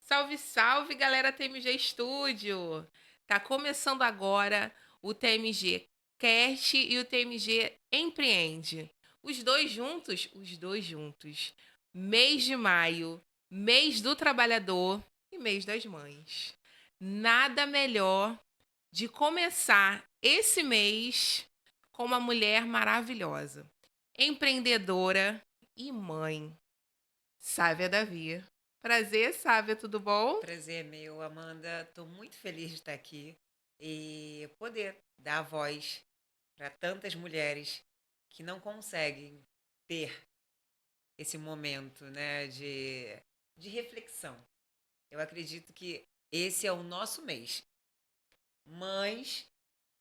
Salve, salve, galera TMG Studio! Tá começando agora o TMG Cast e o TMG Empreende. Os dois juntos? Os dois juntos. Mês de maio, mês do trabalhador e mês das mães. Nada melhor de começar esse mês com uma mulher maravilhosa, empreendedora e mãe. Sávia Davi. Prazer, Sávia, tudo bom? Prazer é meu, Amanda. Estou muito feliz de estar aqui e poder dar voz para tantas mulheres que não conseguem ter esse momento, né, de reflexão. Eu acredito que esse é o nosso mês. Mães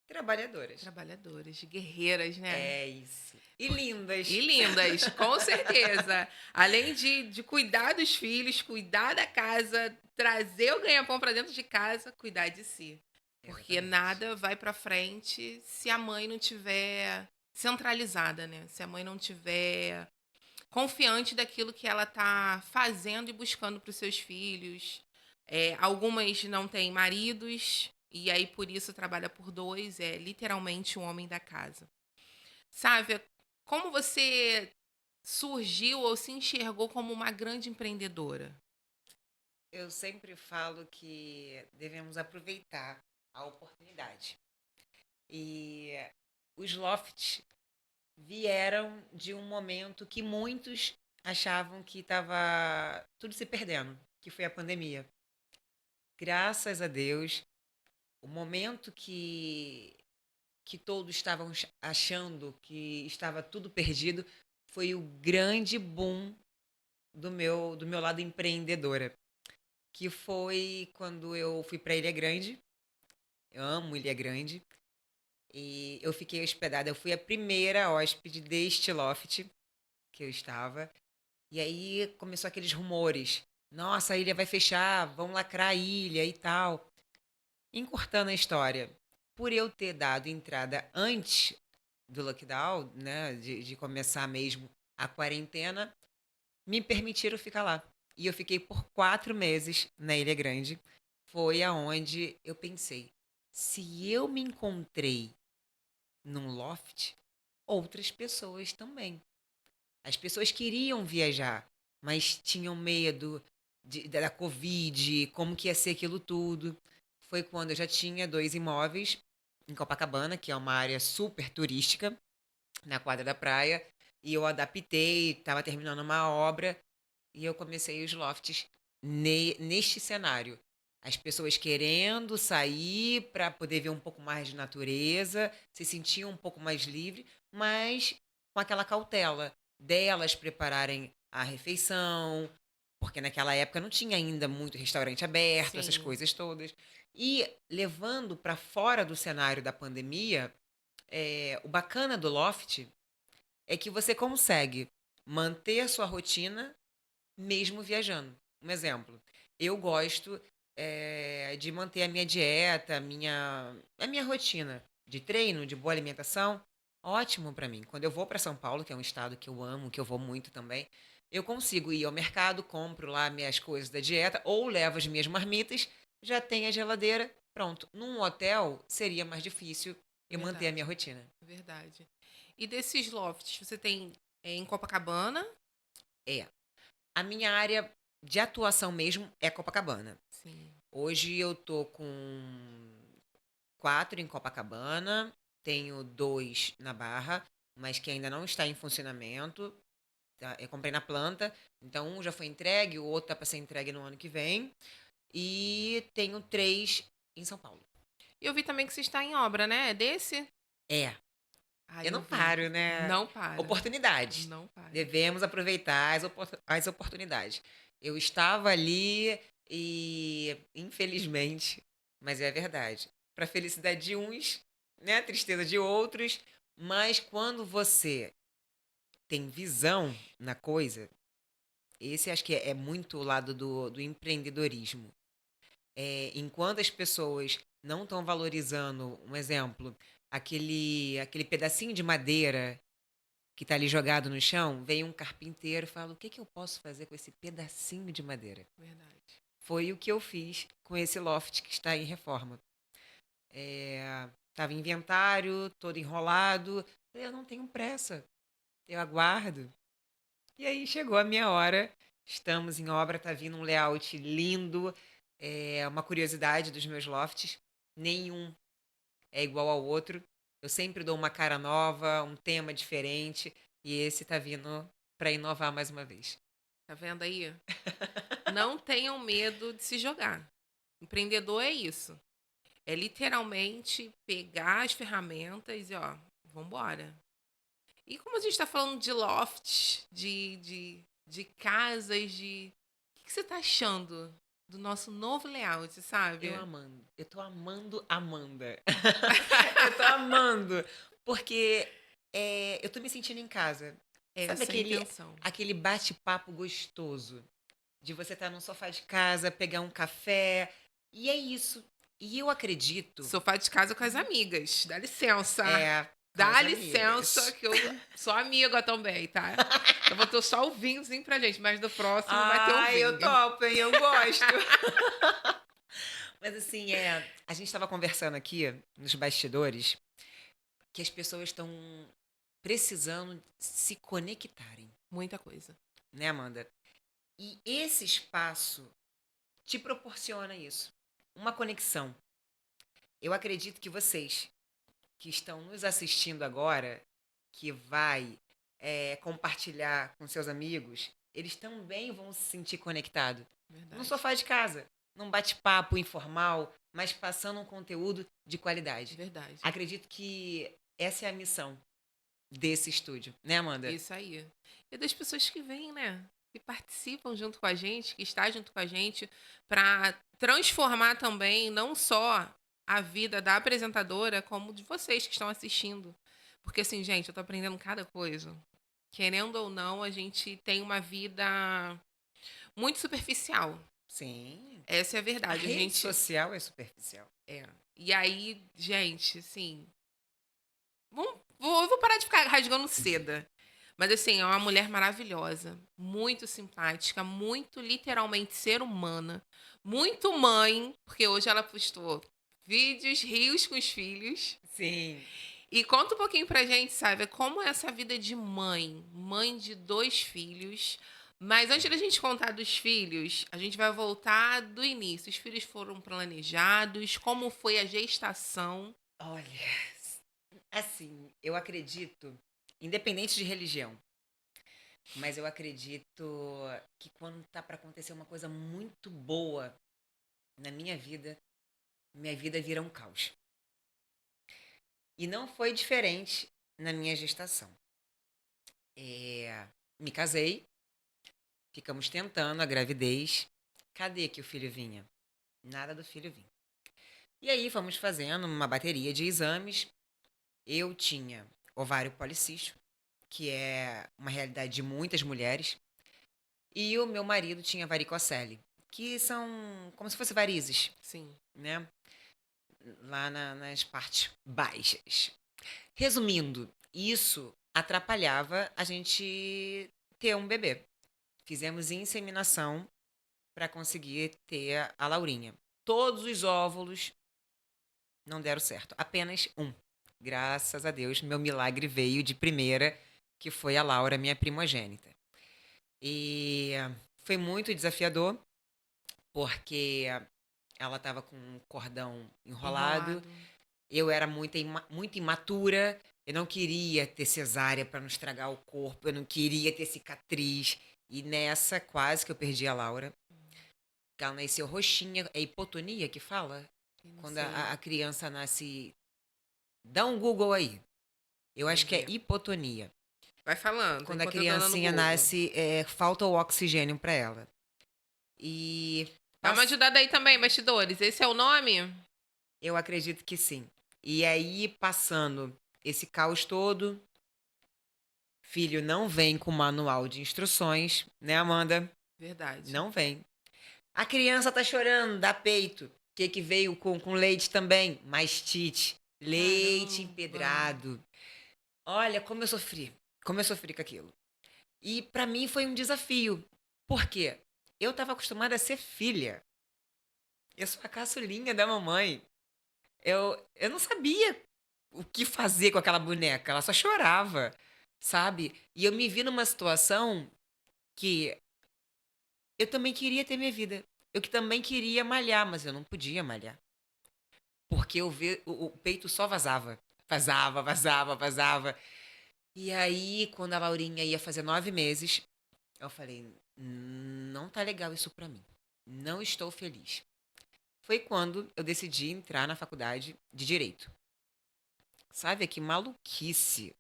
trabalhadoras. Trabalhadoras, guerreiras, né? É isso. E Porque... E lindas. lindas, com certeza. Além de cuidar dos filhos, cuidar da casa, trazer o ganha-pão para dentro de casa, cuidar de si. Porque Exatamente. nada vai para frente se a mãe não tiver centralizada, né? Se a mãe não tiver confiante daquilo que ela tá fazendo e buscando para os seus filhos. Algumas não têm maridos e aí por isso trabalha por dois, é literalmente um homem da casa. Sávia, como você surgiu ou se enxergou como uma grande empreendedora? Eu sempre falo que devemos aproveitar a oportunidade. E os lofts vieram de um momento que muitos achavam que estava tudo se perdendo, que foi a pandemia. Graças a Deus, o momento que todos estavam achando que estava tudo perdido foi o grande boom do meu lado empreendedora, que foi quando eu fui para Ilha Grande. Eu amo Ilha Grande. E eu fiquei hospedada, eu fui a primeira hóspede deste loft que eu estava. E aí começou aqueles rumores. Nossa, a ilha vai fechar, vão lacrar a ilha e tal. Encurtando a história, por eu ter dado entrada antes do lockdown, né, de começar mesmo a quarentena, me permitiram ficar lá. E eu fiquei por 4 meses na Ilha Grande. Foi aonde eu pensei, se eu me encontrei num loft, outras pessoas também. As pessoas queriam viajar, mas tinham medo da Covid, como que ia ser aquilo tudo. Foi quando eu já tinha 2 imóveis em Copacabana, que é uma área super turística, na quadra da praia, e eu adaptei, estava terminando uma obra, e eu comecei os lofts neste cenário. As pessoas querendo sair para poder ver um pouco mais de natureza, se sentiam um pouco mais livre, mas com aquela cautela delas prepararem a refeição, porque naquela época não tinha ainda muito restaurante aberto, essas Sim, coisas todas. E levando para fora do cenário da pandemia, o bacana do loft é que você consegue manter a sua rotina mesmo viajando. Um exemplo, eu gosto de manter a minha dieta, a minha rotina de treino, de boa alimentação, ótimo para mim. Quando eu vou para São Paulo, que é um estado que eu amo, que eu vou muito também, eu consigo ir ao mercado, compro lá minhas coisas da dieta ou levo as minhas marmitas, já tem a geladeira, pronto. Num hotel seria mais difícil eu manter a minha verdade, rotina. verdade. E desses lofts, você tem em Copacabana? É, a minha área de atuação mesmo é Copacabana. Sim. Hoje eu tô com 4 em Copacabana, tenho 2 na Barra, mas que ainda não está em funcionamento. Tá? Eu comprei na planta, então um já foi entregue, o outro tá para ser entregue no ano que vem. E tenho 3 em São Paulo. E eu vi também que você está em obra, né? É desse? É, Ah, eu eu não vi. paro, né? Não para. Oportunidades. Não para. Devemos aproveitar as oportunidades. Eu estava ali e, infelizmente, mas é verdade, para felicidade de uns, né, tristeza de outros, mas quando você tem visão na coisa, esse acho que é muito o lado do empreendedorismo. Enquanto as pessoas não estão valorizando, um exemplo, aquele pedacinho de madeira que está ali jogado no chão, vem um carpinteiro e fala: o que que eu posso fazer com esse pedacinho de madeira? Verdade. Foi o que eu fiz com esse loft que está em reforma. Tava inventário, todo enrolado. Eu não tenho pressa, eu aguardo. E aí chegou a minha hora. Estamos em obra, tá vindo um layout lindo. Uma curiosidade dos meus lofts: nenhum é igual ao outro. Eu sempre dou uma cara nova, um tema diferente. E esse tá vindo para inovar mais uma vez. Tá vendo aí? Não tenham medo de se jogar. Empreendedor é isso. É literalmente pegar as ferramentas e, ó, vambora. E como a gente tá falando de lofts, de casas, O que você tá achando do nosso novo layout, sabe? Eu tô amando Amanda. Eu tô amando. Porque eu tô me sentindo em casa. Sabe Essa é a intenção. aquele bate-papo gostoso? De você estar num sofá de casa, pegar um café. E é isso. E eu acredito. Sofá de casa com as amigas. Dá licença. Com as Dá licença, amigas. que eu sou amiga também, tá? Eu vou ter só o vinhozinho pra gente, mas do próximo vai ter um Ai, eu vinho. topo, hein? Eu gosto. Mas assim, a gente estava conversando aqui nos bastidores que as pessoas estão precisando se conectarem, Muita coisa. né, Amanda? E esse espaço te proporciona isso, uma conexão. Eu acredito que vocês que estão nos assistindo agora, que vai compartilhar com seus amigos, eles também vão se sentir conectados. No Verdade. sofá de casa, num bate-papo informal, mas passando um conteúdo de qualidade. Verdade. Acredito que essa é a missão desse estúdio, né, Amanda? Isso aí. E das pessoas que vêm, né? Que participam junto com a gente, que está junto com a gente, para transformar também não só a vida da apresentadora, como de vocês que estão assistindo. Porque assim, gente, eu tô aprendendo cada coisa. Querendo ou não, a gente tem uma vida muito superficial. Sim. Essa é a A verdade. A rede gente social é superficial. é. E aí, gente, assim, eu vou parar de ficar rasgando seda. Mas assim, é uma mulher maravilhosa, muito simpática, muito literalmente ser humana, muito mãe, porque hoje ela postou vídeos, rios com os filhos. Sim. E conta um pouquinho pra gente, sabe, como é essa vida de mãe de 2 filhos. Mas antes da gente contar dos filhos, a gente vai voltar do início. Os filhos foram planejados, como foi a gestação? Olha, assim, eu acredito, independente de religião, mas eu acredito que quando tá para acontecer uma coisa muito boa na minha vida vira um caos. E não foi diferente na minha gestação. Me casei, ficamos tentando a gravidez. Cadê que o filho vinha? Nada do filho vir. E aí fomos fazendo uma bateria de exames. Eu tinha ovário policístico, que é uma realidade de muitas mulheres, e o meu marido tinha varicocele, que são como se fossem varizes, Sim, né? Lá nas partes baixas. Resumindo, isso atrapalhava a gente ter um bebê. Fizemos inseminação para conseguir ter a Laurinha. Todos os óvulos não deram certo, apenas um. Graças a Deus, meu milagre veio de primeira, que foi a Laura, minha primogênita. E foi muito desafiador, porque ela estava com um cordão enrolado. Eu era muito imatura. Eu não queria ter cesárea para não estragar o corpo. Eu não queria ter cicatriz. E nessa, quase que eu perdi a Laura. Ela nasceu roxinha. É hipotonia que fala? não Quando sei. a criança nasce. Dá um Google aí. Eu acho que é ver. hipotonia. Vai falando, Quando a enquanto eu tô dando criancinha Google. nasce, falta o oxigênio para ela. E Dá uma ajudada aí também, bastidores. Esse é o nome? eu acredito que sim. E aí, passando esse caos todo, filho não vem com manual de instruções, né, Amanda? Verdade. Não vem. A criança tá chorando, dá peito. O que veio com leite também? Mastite. Leite Caramba. empedrado. Olha, como eu sofri. Como eu sofri com aquilo. E para mim foi um desafio. Por quê? Eu estava acostumada a ser filha. Eu sou a caçulinha da mamãe. Eu não sabia o que fazer com aquela boneca. Ela só chorava, sabe? E eu me vi numa situação que eu também queria ter minha vida. Eu que também queria malhar, mas eu não podia malhar. Porque o peito só vazava. Vazava, vazava, vazava. E aí, quando a Laurinha ia fazer 9 meses, eu falei: não tá legal isso pra mim. Não estou feliz. Foi quando eu decidi entrar na faculdade de Direito. Sabe que maluquice.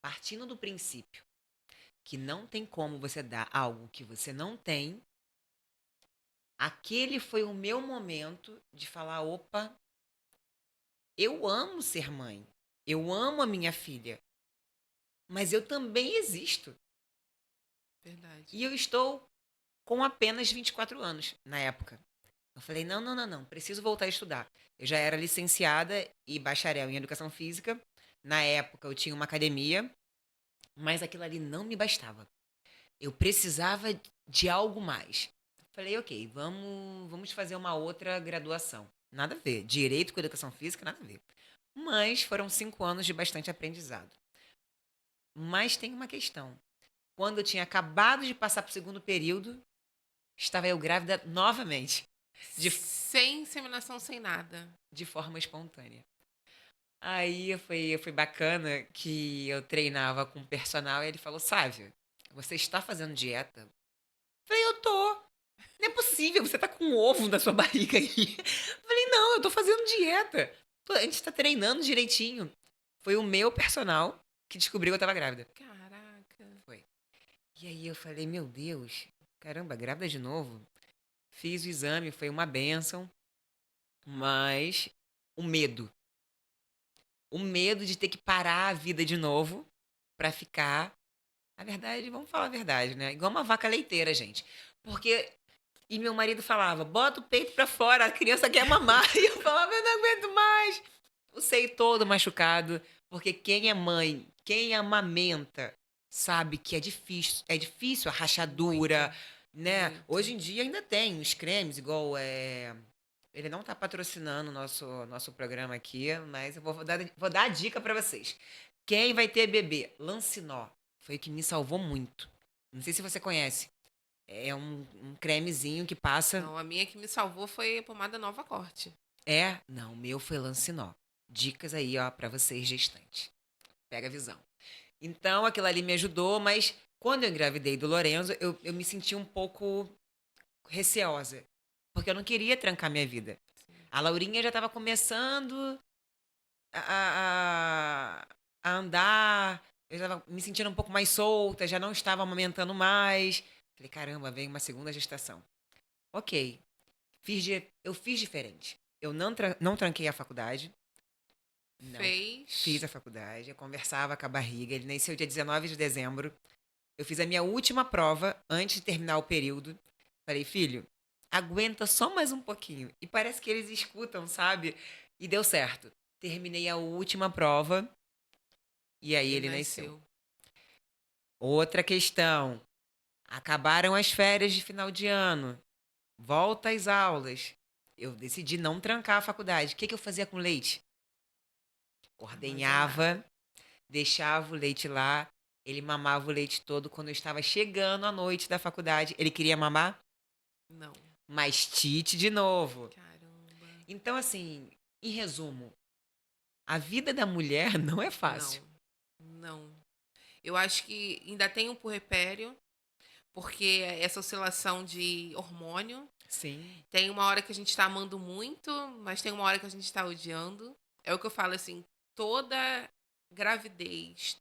Partindo do princípio que não tem como você dar algo que você não tem, aquele foi o meu momento de falar: opa, eu amo ser mãe. Eu amo a minha filha. Mas eu também existo. Verdade. E eu estou com apenas 24 anos na época. Eu falei: não, não, não, não, preciso voltar a estudar. Eu já era licenciada e bacharel em educação física. Na época eu tinha uma academia, mas aquilo ali não me bastava. Eu precisava de algo mais. Falei: ok, vamos fazer uma outra graduação. Nada a ver. Direito com educação física, nada a ver. Mas foram 5 anos de bastante aprendizado. Mas tem uma questão. Quando eu tinha acabado de passar para o segundo período, estava eu grávida novamente, de, Sem inseminação, sem nada. de forma espontânea. Aí foi bacana que eu treinava com o personal e ele falou: Sávia, você está fazendo dieta? Eu falei: eu tô. Não é possível, você tá com um ovo na sua barriga aí. Eu falei: não, eu tô fazendo dieta. A gente tá treinando direitinho. Foi o meu personal que descobriu que eu tava grávida. Caraca. Foi. E aí eu falei: meu Deus, caramba, grávida de novo? Fiz o exame, foi uma bênção, mas o medo. O medo de ter que parar a vida de novo pra ficar. A verdade, vamos falar a verdade, né? Igual uma vaca leiteira, gente. Porque. E meu marido falava: bota o peito pra fora, a criança quer mamar. E eu falava: eu não aguento mais. O seio todo machucado. Porque quem é mãe, quem amamenta, sabe que é difícil a rachadura, Muito, né? muito. Hoje em dia ainda tem os cremes, igual ele não está patrocinando o nosso programa aqui, mas eu vou dar a dica para vocês. Quem vai ter bebê? Lancinó. Foi o que me salvou muito. Não sei se você conhece. É um cremezinho que passa. Não, a minha que me salvou foi a pomada Nova Corte. É? Não, o meu foi Lancinó. Dicas aí, ó, para vocês gestantes. Pega a visão. Então, aquilo ali me ajudou, mas quando eu engravidei do Lorenzo, eu me senti um pouco receosa. Porque eu não queria trancar minha vida. Sim. A Laurinha já estava começando a, a, a andar, eu estava me sentindo um pouco mais solta, já não estava amamentando mais. Falei: caramba, vem uma segunda gestação. Ok, eu fiz diferente. Eu não tranquei a faculdade, não. Fiz Fez. a faculdade, eu conversava com a barriga. Ele nasceu dia 19 de dezembro. Eu fiz a minha última prova antes de terminar o período. Falei: filho, aguenta só mais um pouquinho. E parece que eles escutam, sabe? E deu certo. Terminei a última prova e aí Ele ele nasceu. nasceu. Outra questão. Acabaram as férias de final de ano. Volta às aulas. Eu decidi não trancar a faculdade. O que eu fazia com leite? Armazenava. Ordenhava, deixava o leite lá. Ele mamava o leite todo. Quando eu estava chegando à noite da faculdade, ele queria mamar? Não. Mastite de novo. Caramba. Então, assim, em resumo, a vida da mulher não é fácil. Não. Não. Eu acho que ainda tem um puerpério, porque essa oscilação de hormônio. Sim, Tem uma hora que a gente tá amando muito, mas tem uma hora que a gente tá odiando. É o que eu falo, assim, toda gravidez,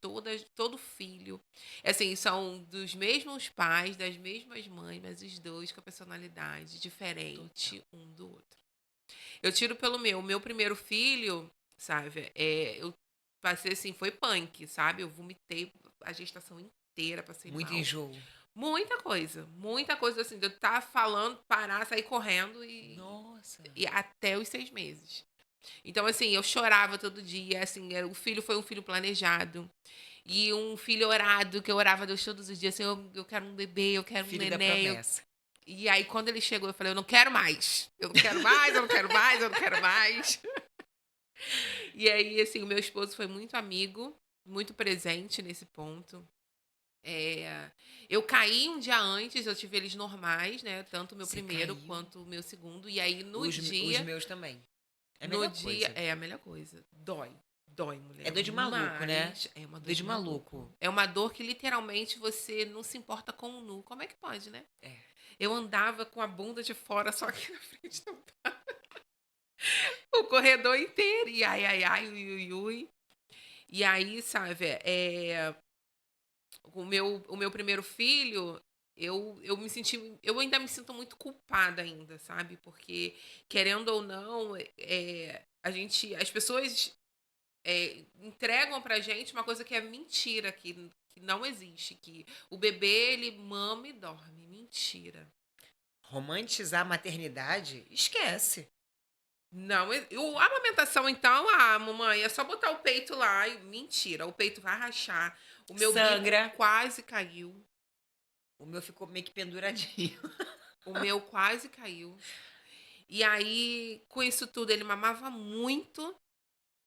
todo filho, assim, são dos mesmos pais, das mesmas mães, mas os dois com a personalidade total. diferente um do outro. Eu tiro pelo meu primeiro filho, sabe, eu passei assim, foi punk, sabe? Eu vomitei a gestação inteira, passei Muito mal. enjoo. Muita coisa assim, de eu estar falando, parar, sair correndo Nossa. e até os 6 meses. Então, assim, eu chorava todo dia, assim, o filho foi um filho planejado. E um filho orado, que eu orava a Deus todos os dias, assim, eu quero um bebê, eu quero um Filho da neném, promessa. E aí, quando ele chegou, eu falei, eu não quero mais. Eu não quero mais, eu não quero mais, eu não quero mais. E aí, assim, o meu esposo foi muito amigo, muito presente nesse ponto. É, eu caí um dia antes, eu tive eles normais, né? Tanto o meu Você primeiro caiu? quanto o meu segundo. E aí, Os meus também. É a no melhor dia, coisa. é a melhor coisa. Dói. Dói, É mulher. dor de maluco, né? Mas é uma dor Dor de de maluco. maluco. É uma dor que literalmente você não se importa com o nu. Como é que pode, né? É. Eu andava com a bunda de fora, só que na frente não tava. O corredor inteiro. E ai, ai, ai, ui, ui, ui. E aí, sabe, o meu primeiro filho, eu me senti. Eu ainda me sinto muito culpada ainda, sabe? Porque, querendo ou não, as pessoas entregam pra gente uma coisa que é mentira, que não existe. Que o bebê, ele mama e dorme. Mentira. Romantizar a maternidade? Esquece. Não, a amamentação, então, mamãe, é só botar o peito lá e mentira, o peito vai rachar. O meu bico Sangra. quase caiu. O meu ficou meio que penduradinho. O meu quase caiu. E aí, com isso tudo, ele mamava muito.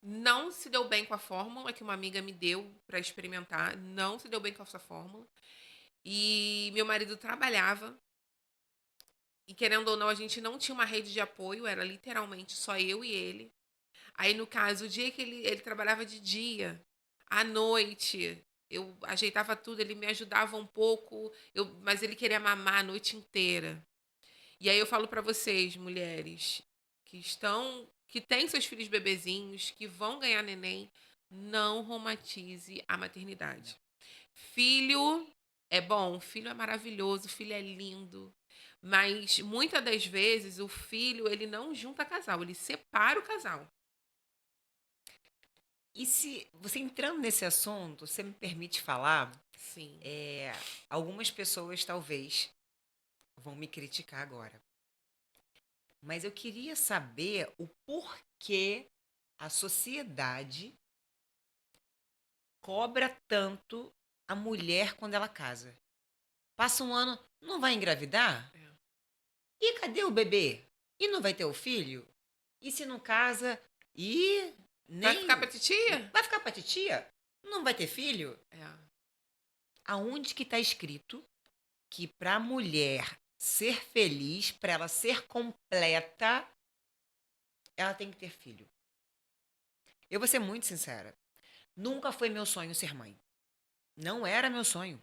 Não se deu bem com a fórmula que uma amiga me deu pra experimentar. Não se deu bem com essa fórmula. E meu marido trabalhava. E querendo ou não, a gente não tinha uma rede de apoio, era literalmente só eu e ele. Aí, no caso, o dia que ele trabalhava de dia, à noite, eu ajeitava tudo, ele me ajudava um pouco, mas ele queria mamar a noite inteira. E aí eu falo pra vocês, mulheres, que têm seus filhos bebezinhos, que vão ganhar neném, não romantize a maternidade. Filho é bom, filho é maravilhoso, filho é lindo, mas muitas das vezes o filho, ele não junta casal, ele separa o casal. E se você entrando nesse assunto, você me permite falar? Sim. É, algumas pessoas talvez vão me criticar agora, mas eu queria saber o porquê a sociedade cobra tanto a mulher quando ela casa. Passa um ano, não vai engravidar? É. E cadê o bebê? E não vai ter o filho? E se não casa? E Vai ficar nem pra titia? vai ficar pra titia? Não vai ter filho? É. Aonde que está escrito que para a mulher ser feliz, para ela ser completa, ela tem que ter filho? Eu vou ser muito sincera. Nunca foi meu sonho ser mãe. Não era meu sonho.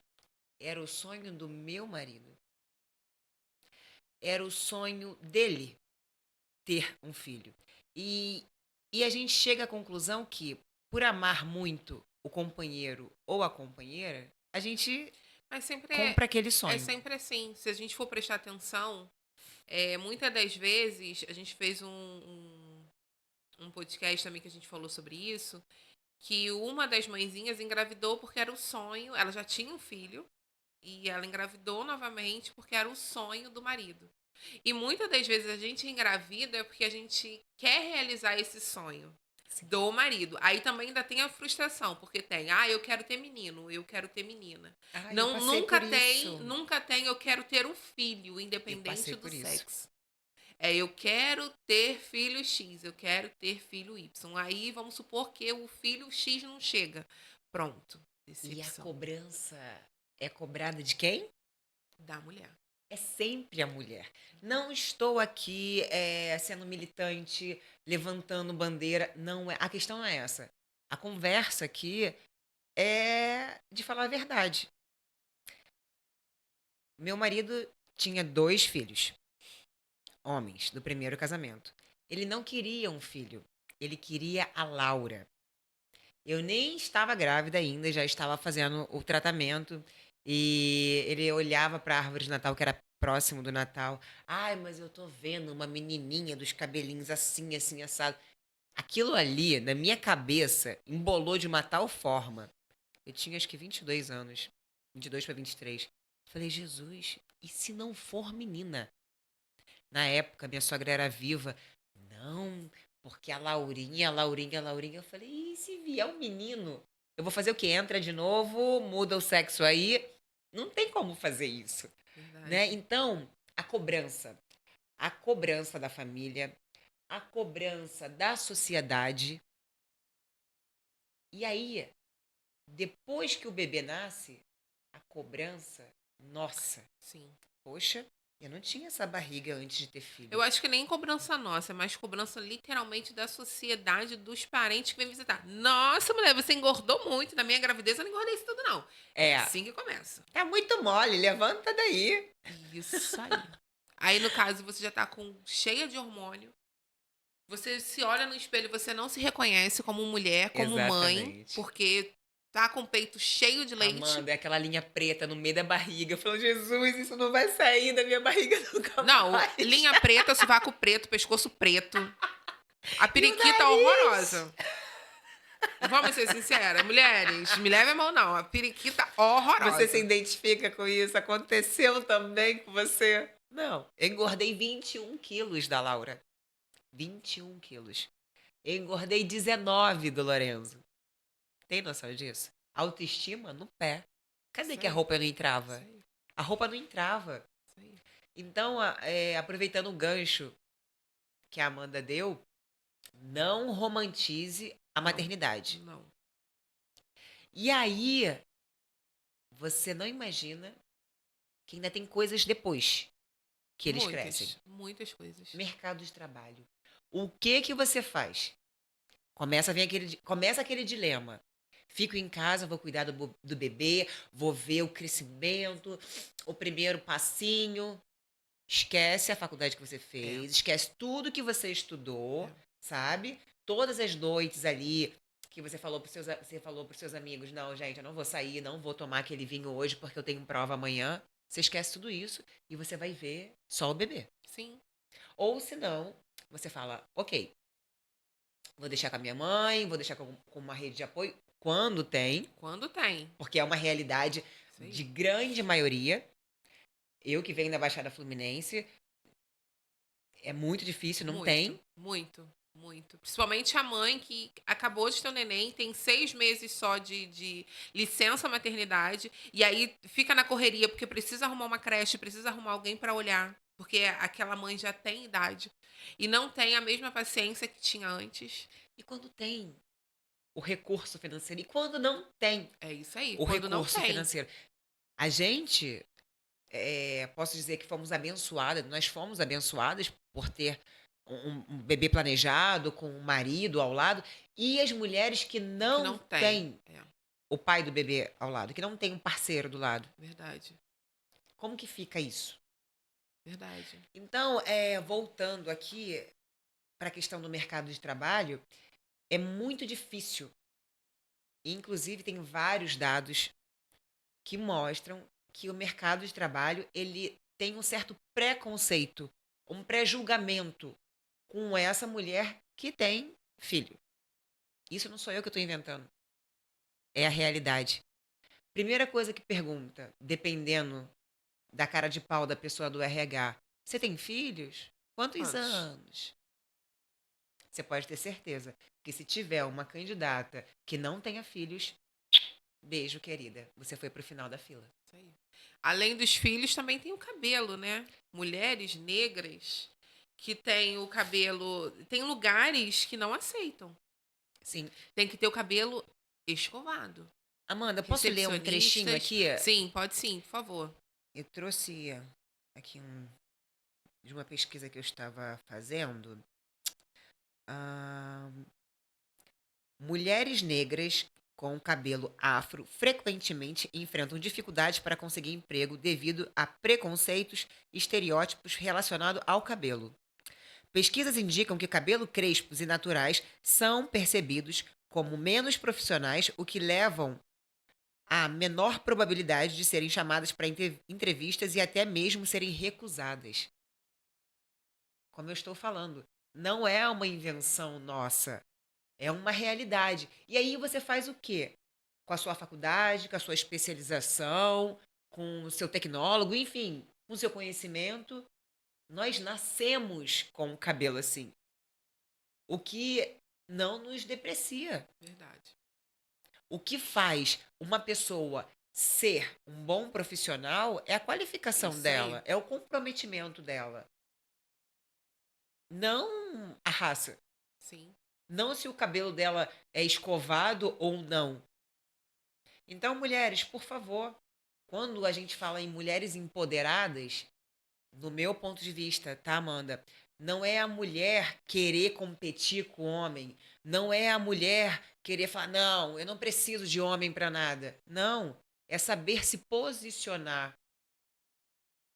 Era o sonho do meu marido. Era o sonho dele ter um filho. E, e a gente chega à conclusão que, por amar muito o companheiro ou a companheira, a gente Mas sempre compra aquele é sonho. sempre assim. Se a gente for prestar atenção, muitas das vezes a gente fez um podcast também que a gente falou sobre isso, que uma das mãezinhas engravidou porque era o sonho, ela já tinha um filho, e ela engravidou novamente porque era o sonho do marido. E muitas das vezes a gente engravida porque a gente quer realizar esse sonho Sim. do marido. Aí também ainda tem a frustração, porque tem, eu quero ter menino, eu quero ter menina. Ah, eu Não, passei por isso. nunca tem, eu quero ter um filho, Eu independente passei do por isso. sexo. Eu quero ter filho X, eu quero ter filho Y. Aí vamos supor que o filho X não chega. Pronto, E a decepção cobrança é cobrada de quem? da mulher. É sempre a mulher. Não estou aqui sendo militante, levantando bandeira. Não é. A questão não é essa. A conversa aqui é de falar a verdade. Meu marido tinha 2 filhos, homens, do primeiro casamento. Ele não queria um filho. Ele queria a Laura. Eu nem estava grávida ainda, já estava fazendo o tratamento. E ele olhava para a árvore de Natal, que era próximo do Natal. Ai, mas eu tô vendo uma menininha dos cabelinhos assim, assim, assado. Aquilo ali, na minha cabeça, embolou de uma tal forma. Eu tinha acho que 22 anos, 22 para 23. Falei, Jesus, e se não for menina? Na época, minha sogra era viva. Não, porque a Laurinha, a Laurinha, a Laurinha. Eu falei, e se vier um menino? Eu vou fazer o quê? Entra de novo, muda o sexo aí. Não tem como fazer isso, né? Verdade. Então, a cobrança. A cobrança da família, a cobrança da sociedade. E aí, depois que o bebê nasce, a cobrança, nossa, Sim. poxa, eu não tinha essa barriga antes de ter Eu filho. acho que nem cobrança nossa, é mais cobrança literalmente da sociedade, dos parentes que vêm visitar. Nossa, mulher, você engordou muito. Na minha gravidez eu não engordei isso tudo, não. É É, assim que começa. tá muito mole, levanta daí. Isso aí. Aí, no caso, você já tá cheia de hormônio. Você se olha no espelho, você não se reconhece como mulher, como mãe, Exatamente. porque tá com o peito cheio de leite. Amanda, é aquela linha preta no meio da barriga. Eu falo, Jesus, isso não vai sair da minha barriga nunca Não, mais. linha preta, sovaco preto, pescoço preto. A E o periquita nariz? horrorosa. Vamos ser sinceras, mulheres, me leve a mão não. A periquita horrorosa. Você se identifica com isso? Aconteceu também com você? Não. Eu engordei 21 quilos da Laura. 21 quilos. Eu engordei 19 do Lorenzo. Tem noção disso? Autoestima no pé. Cadê Isso que a aí, roupa não isso entrava? aí, A roupa não entrava. isso aí. Então, aproveitando o gancho que a Amanda deu, não romantize a Não, maternidade. não. E aí, você não imagina que ainda tem coisas depois que eles crescem. Muitas, muitas coisas. Mercado de trabalho. O que que você faz? Começa aquele dilema. Fico em casa, vou cuidar do bebê, vou ver o crescimento, o primeiro passinho. Esquece a faculdade que você É, fez, esquece tudo que você estudou, é. sabe? Todas as noites ali que você falou pros seus amigos, não, gente, eu não vou sair, não vou tomar aquele vinho hoje porque eu tenho prova amanhã. Você esquece tudo isso e você vai ver só o bebê. Sim, Ou se não, você fala, ok, vou deixar com a minha mãe, vou deixar com uma rede de apoio, quando tem, quando tem. porque é uma realidade Isso de aí. grande maioria. Eu que venho da Baixada Fluminense, é muito difícil, não Muito, tem. muito, muito. Principalmente a mãe que acabou de ter um neném, tem 6 meses só de licença maternidade, e aí fica na correria, porque precisa arrumar uma creche, precisa arrumar alguém para olhar, porque aquela mãe já tem idade e não tem a mesma paciência que tinha antes. E quando tem o recurso financeiro? E quando não tem É isso aí. o Quando não recurso tem. financeiro? A gente, posso dizer que nós fomos abençoadas por ter um bebê planejado, com um marido ao lado, e as mulheres que Que não não tem. têm É, o pai do bebê ao lado, que não tem um parceiro do lado. verdade. Como que fica isso? Verdade. Então, voltando aqui para a questão do mercado de trabalho, é muito difícil. Inclusive, tem vários dados que mostram que o mercado de trabalho ele tem um certo preconceito, um pré-julgamento com essa mulher que tem filho. Isso não sou eu que estou inventando, é a realidade. Primeira coisa que pergunta, dependendo da cara de pau da pessoa do RH, você tem filhos? Quantos Quantos? anos? Você pode ter certeza que se tiver uma candidata que não tenha filhos, beijo, querida, você foi pro final da fila. Isso aí. Além dos filhos, também tem o cabelo, né? Mulheres negras que têm o cabelo. Tem lugares que não aceitam. Sim. Tem que ter o cabelo escovado. Amanda, posso ler um trechinho Recepcionistas. aqui? Sim, pode sim, por favor. Eu trouxe aqui de uma pesquisa que eu estava fazendo. Ah, mulheres negras com cabelo afro frequentemente enfrentam dificuldades para conseguir emprego devido a preconceitos e estereótipos relacionados ao cabelo. Pesquisas indicam que cabelos crespos e naturais são percebidos como menos profissionais, o que levam a menor probabilidade de serem chamadas para entrevistas e até mesmo serem recusadas. Como eu estou falando, não é uma invenção nossa, é uma realidade. E aí você faz o quê? Com a sua faculdade, com a sua especialização, com o seu tecnólogo, enfim, com o seu conhecimento. Nós nascemos com o cabelo assim, o que não nos deprecia. Verdade. O que faz uma pessoa ser um bom profissional é a qualificação Isso aí. dela, é o comprometimento dela, não a raça. Sim. Não se o cabelo dela é escovado ou não. Então, mulheres, por favor, quando a gente fala em mulheres empoderadas, no meu ponto de vista, tá, Amanda? Não é a mulher querer competir com o homem. Não é a mulher querer falar, não, eu não preciso de homem para nada. Não. É saber se posicionar.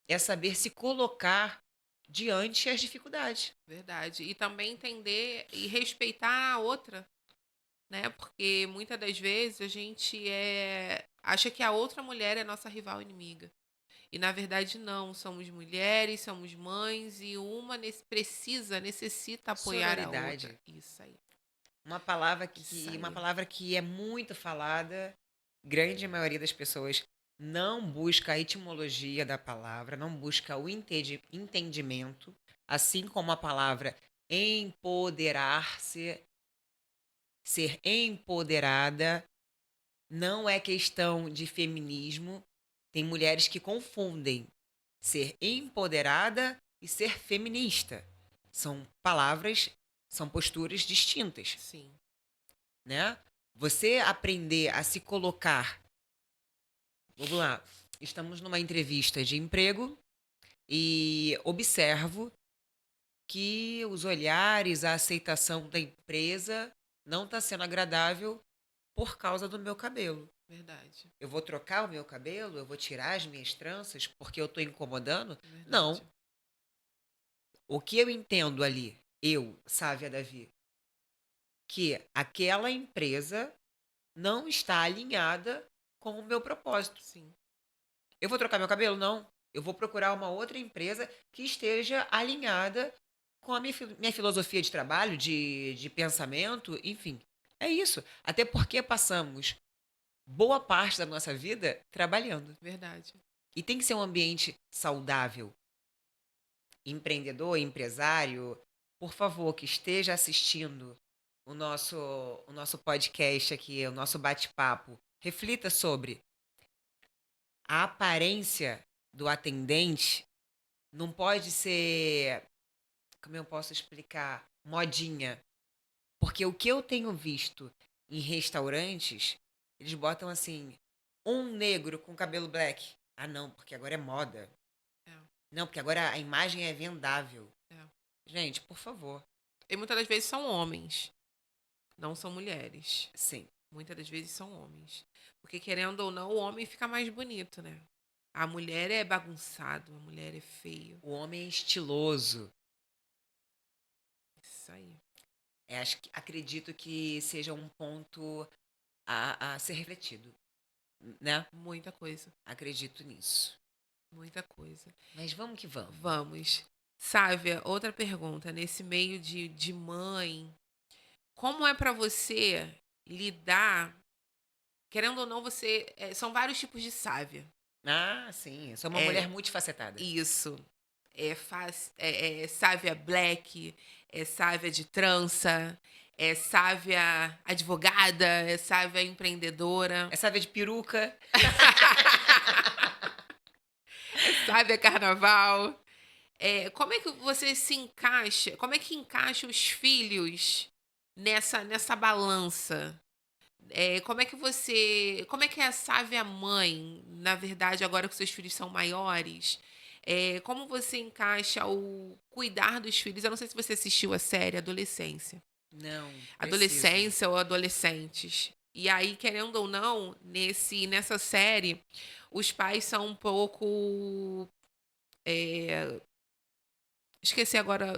É saber se colocar diante as dificuldades. Verdade. E também entender e respeitar a outra, né? Porque muitas das vezes a gente acha que a outra mulher é nossa rival inimiga. E na verdade não, somos mulheres, somos mães e uma necessita apoiar a outra. Sororidade. Isso aí. Isso Uma aí. palavra que é muito falada, grande maioria das pessoas não busca a etimologia da palavra, não busca o entendimento, assim como a palavra empoderar-se, ser empoderada, não é questão de feminismo. Tem mulheres que confundem ser empoderada e ser feminista. São palavras, são posturas distintas, Sim. né? Você aprender a se colocar. Vamos lá. Estamos numa entrevista de emprego e observo que os olhares, a aceitação da empresa não está sendo agradável por causa do meu cabelo. Verdade. Eu vou trocar o meu cabelo? Eu vou tirar as minhas tranças porque eu estou incomodando? Não. Verdade. O que eu entendo ali, eu, Sávia Davi, que aquela empresa não está alinhada com o meu propósito. Sim. Eu vou trocar meu cabelo? Não. Eu vou procurar uma outra empresa que esteja alinhada com a minha filosofia de trabalho, de pensamento, enfim. É isso. Até porque passamos boa parte da nossa vida trabalhando. Verdade. E tem que ser um ambiente saudável. Empreendedor, empresário, por favor, que esteja assistindo o nosso, o nosso podcast aqui, o nosso bate-papo, reflita sobre a aparência do atendente não pode ser, como eu posso explicar, modinha. Porque o que eu tenho visto em restaurantes, eles botam assim, um negro com cabelo black. Ah, não, porque agora é moda. É. Não, porque agora a imagem é vendável. É. Gente, por favor. E muitas das vezes são homens, não são mulheres. Sim. Muitas das vezes são homens. Porque, querendo ou não, o homem fica mais bonito, né? A mulher é bagunçado, a mulher é feio. O homem é estiloso. Isso aí. Acredito que seja um ponto a ser refletido, né? Muita coisa. Acredito nisso. Muita coisa. Mas vamos que vamos. Vamos. Sávia, outra pergunta. Nesse meio de mãe, como é pra você lidar? Querendo ou não, são vários tipos de Sávia. Ah, sim. Sou uma É mulher multifacetada. isso. É Sávia Black, é Sávia de trança, é Sávia advogada, é Sávia empreendedora, Essa vez de peruca. é Sávia carnaval. Como é que você se encaixa? Como é que encaixa os filhos nessa balança? Como é que é a Sávia mãe, na verdade, agora que seus filhos são maiores? Como você encaixa o cuidar dos filhos? Eu não sei se você assistiu a série Adolescência. Não, preciso. Adolescência ou adolescentes. E aí, querendo ou não, nessa série, os pais são um pouco. é, Esqueci agora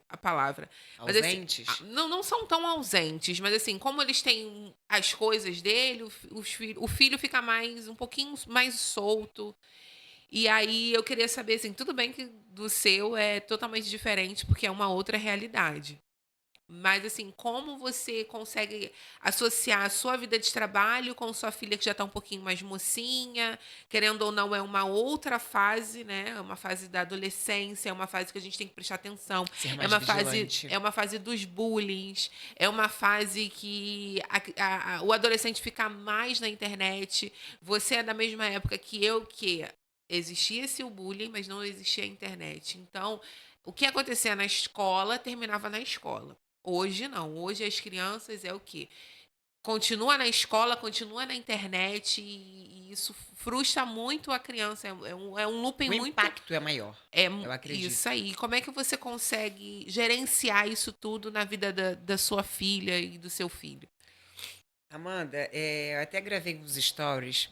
a palavra. Mas assim, Ausentes? não são tão ausentes, mas assim, como eles têm as coisas dele, o filho fica um pouquinho mais solto. E aí eu queria saber, assim, tudo bem que do seu é totalmente diferente, porque é uma outra realidade. Mas, assim, como você consegue associar a sua vida de trabalho com sua filha que já está um pouquinho mais mocinha, querendo ou não, é uma outra fase, né? É uma fase da adolescência, é uma fase que a gente tem que prestar atenção, Ser é mais uma fase, vigilante. é uma fase dos bullies, é uma fase que o adolescente fica mais na internet. Você é da mesma época que eu, que existia-se o bullying, mas não existia a internet. Então, o que acontecia na escola terminava na escola. Hoje não. Hoje as crianças é o quê? Continua na escola, continua na internet e isso frustra muito a criança. É um looping O muito. impacto é maior, É eu isso acredito. aí. Como é que você consegue gerenciar isso tudo na vida da sua filha e do seu filho? Amanda, eu até gravei uns stories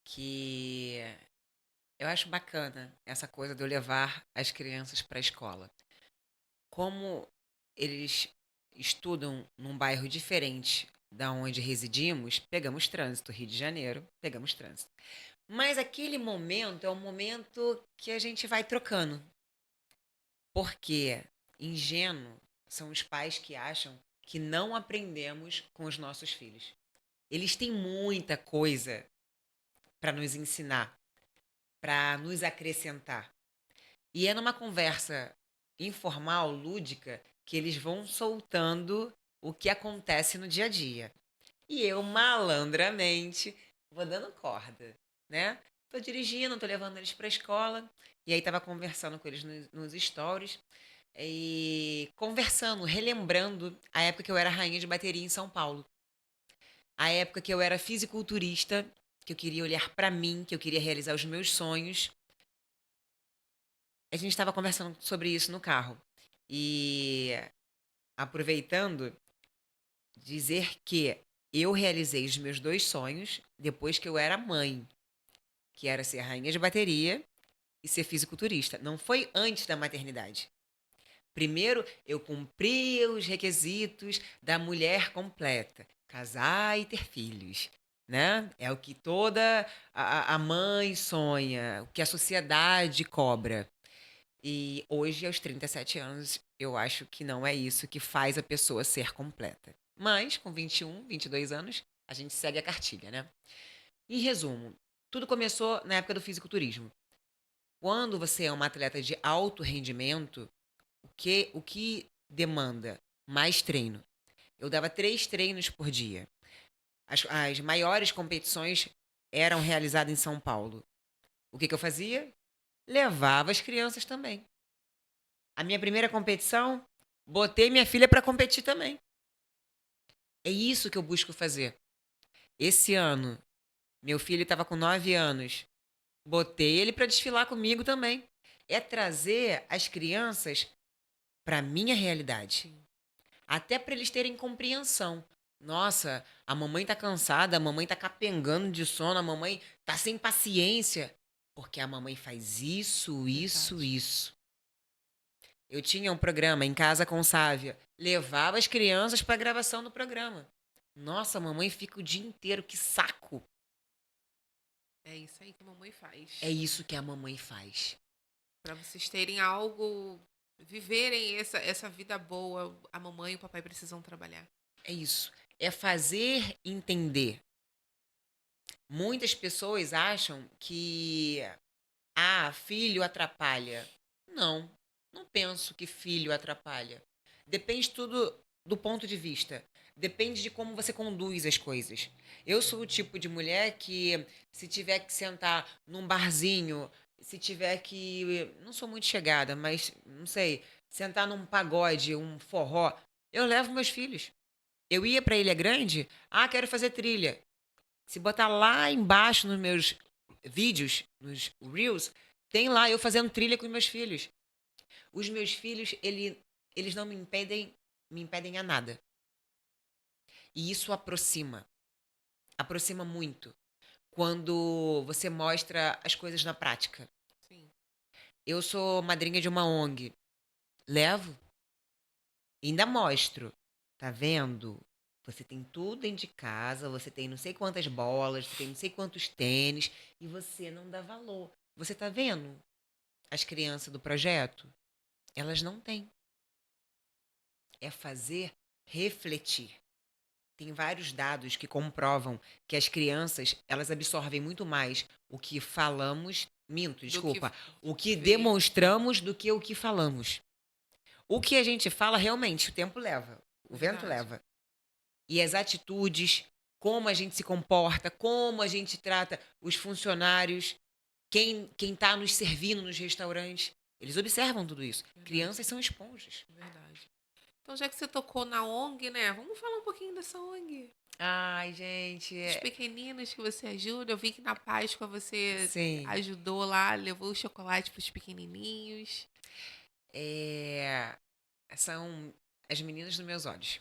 que eu acho bacana essa coisa de eu levar as crianças para a escola. Como eles estudam num bairro diferente da onde residimos, pegamos trânsito, Rio de Janeiro, pegamos trânsito. Mas aquele momento é um momento que a gente vai trocando. Porque ingênuo são os pais que acham que não aprendemos com os nossos filhos. Eles têm muita coisa para nos ensinar, para nos acrescentar. E é numa conversa informal, lúdica, que eles vão soltando o que acontece no dia a dia. E eu, malandramente, vou dando corda, né? Tô dirigindo, tô levando eles pra escola. E aí tava conversando com eles nos stories. E conversando, relembrando a época que eu era rainha de bateria em São Paulo. A época que eu era fisiculturista, que eu queria olhar pra mim, que eu queria realizar os meus sonhos. A gente estava conversando sobre isso no carro. E aproveitando, dizer que eu realizei os meus dois sonhos depois que eu era mãe, que era ser rainha de bateria e ser fisiculturista. Não foi antes da maternidade. Primeiro, eu cumpri os requisitos da mulher completa: casar e ter filhos. Né? É o que toda a mãe sonha, o que a sociedade cobra. E hoje, aos 37 anos, eu acho que não é isso que faz a pessoa ser completa. Mas, com 21, 22 anos, a gente segue a cartilha, né? Em resumo, tudo começou na época do fisiculturismo. Quando você é uma atleta de alto rendimento, o que demanda? Mais treino. Eu dava 3 treinos por dia. As maiores competições eram realizadas em São Paulo. O que eu fazia? Levava as crianças também. A minha primeira competição, botei minha filha para competir também. É isso que eu busco fazer. Esse ano, meu filho estava com 9 anos. Botei ele para desfilar comigo também. É trazer as crianças para minha realidade. Sim. Até para eles terem compreensão. Nossa, a mamãe tá cansada, a mamãe tá capengando de sono, a mamãe tá sem paciência. Porque a mamãe faz isso, isso, Verdade. isso. Eu tinha um programa em casa com Sávia. Levava as crianças para gravação do programa. Nossa, a mamãe fica o dia inteiro, que saco. É isso aí que a mamãe É faz. isso que a mamãe faz. Para vocês terem algo, viverem essa vida boa, a mamãe e o papai precisam trabalhar. É isso. É fazer entender. Muitas pessoas acham que filho atrapalha. Não, não penso que filho atrapalha. Depende tudo do ponto de vista. Depende de como você conduz as coisas. Eu sou o tipo de mulher que, se tiver que sentar num barzinho, se tiver que. Não sou muito chegada, mas não sei. Sentar num pagode, um forró, eu levo meus filhos. Eu ia pra Ilha Grande, quero fazer trilha. Se botar lá embaixo nos meus vídeos, nos Reels, tem lá eu fazendo trilha com os meus filhos. Os meus filhos, eles não me impedem a nada. E isso aproxima. Aproxima muito. Quando você mostra as coisas na prática. Sim. Eu sou madrinha de uma ONG. Levo, ainda mostro. Tá vendo? Você tem tudo dentro de casa, você tem não sei quantas bolas, você tem não sei quantos tênis, e você não dá valor. Você tá vendo as crianças do projeto? Elas não têm. é fazer refletir. Tem vários dados que comprovam que as crianças, elas absorvem muito mais o que falamos, minto, Do que desculpa, o que vê. demonstramos do que o que falamos. O que a gente fala, realmente, o tempo leva, o vento Verdade. leva. E as atitudes, como a gente se comporta, como a gente trata os funcionários, quem está nos servindo nos restaurantes, eles observam tudo isso. Verdade. Crianças são esponjas. Verdade. Então, já que você tocou na ONG, né? Vamos falar um pouquinho dessa ONG. Ai, gente, Os pequeninos que você ajuda. Eu vi que na Páscoa você sim. ajudou lá, levou o chocolate para os pequenininhos. É, são as meninas dos meus olhos.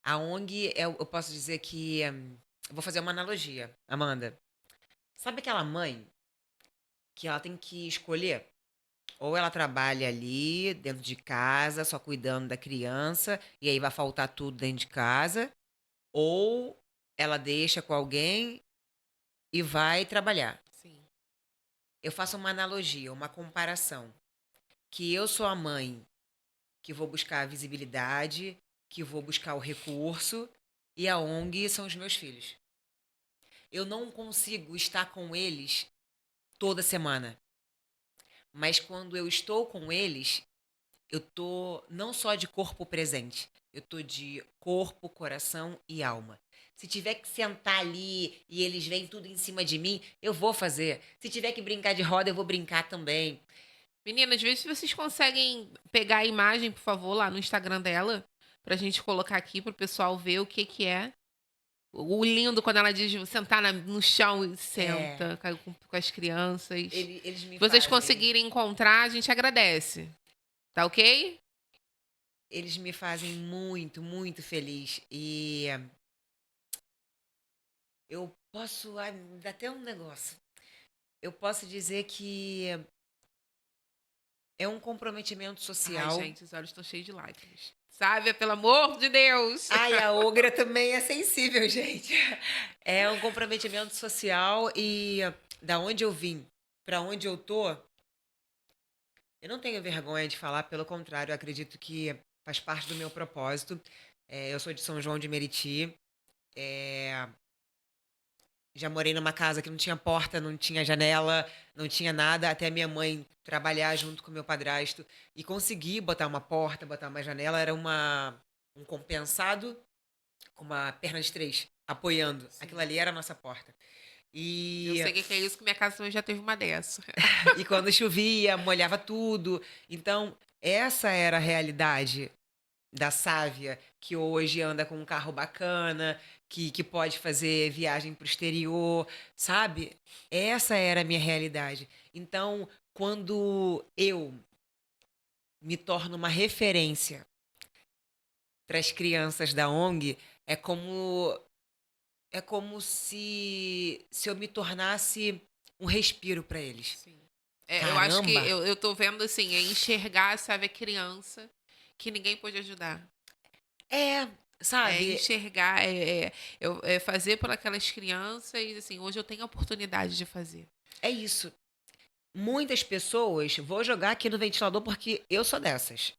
A ONG, eu posso dizer que. Eu vou fazer uma analogia, Amanda. Sabe aquela mãe que ela tem que escolher? Ou ela trabalha ali dentro de casa, só cuidando da criança, e aí vai faltar tudo dentro de casa, ou ela deixa com alguém e vai trabalhar. Sim. Eu faço uma analogia, uma comparação. Que eu sou a mãe que vou buscar a visibilidade, que vou buscar o recurso, e a ONG são os meus filhos. Eu não consigo estar com eles toda semana, mas quando eu estou com eles, eu tô não só de corpo presente, eu tô de corpo, coração e alma. Se tiver que sentar ali e eles vêm tudo em cima de mim, eu vou fazer. Se tiver que brincar de roda, eu vou brincar também. Meninas, vê se vocês conseguem pegar a imagem, por favor, lá no Instagram dela, pra gente colocar aqui pro pessoal ver o que que é. O lindo quando ela diz sentar no chão e É, senta com as crianças. eles me Se vocês fazem, conseguirem encontrar, a gente agradece. Tá ok? eles me fazem muito, muito feliz. E eu posso, ai, me dá até um negócio. Eu posso dizer que é um comprometimento Ai, social. gente, os olhos estão cheios de lágrimas. Sabe? Pelo amor de Deus. Ai, a ogra também é sensível, gente. É um comprometimento social e da onde eu vim para onde eu tô, eu não tenho vergonha de falar, pelo contrário, eu acredito que faz parte do meu propósito. Eu sou de São João de Meriti. é, Já morei numa casa que não tinha porta, não tinha janela, não tinha nada, até minha mãe trabalhar junto com meu padrasto e conseguir botar uma porta, botar uma janela, era um compensado com uma perna de três, apoiando. Sim. Aquilo ali era a nossa porta. Eu E, sei o que é isso, que minha casa também já teve uma dessa. e quando chovia, molhava tudo. Então, essa era a realidade da Sávia, que hoje anda com um carro bacana, que pode fazer viagem para o exterior, sabe? Essa era a minha realidade. Então, quando eu me torno uma referência para as crianças da ONG, é como é como se eu me tornasse um respiro para eles. Sim. É, eu acho que Caramba! eu tô vendo assim, é enxergar, sabe, a criança que ninguém pôde ajudar. É, É sabe? enxergar, é fazer por aquelas crianças, e assim, hoje eu tenho a oportunidade de fazer. É isso. Muitas pessoas, vou jogar aqui no ventilador porque eu sou dessas.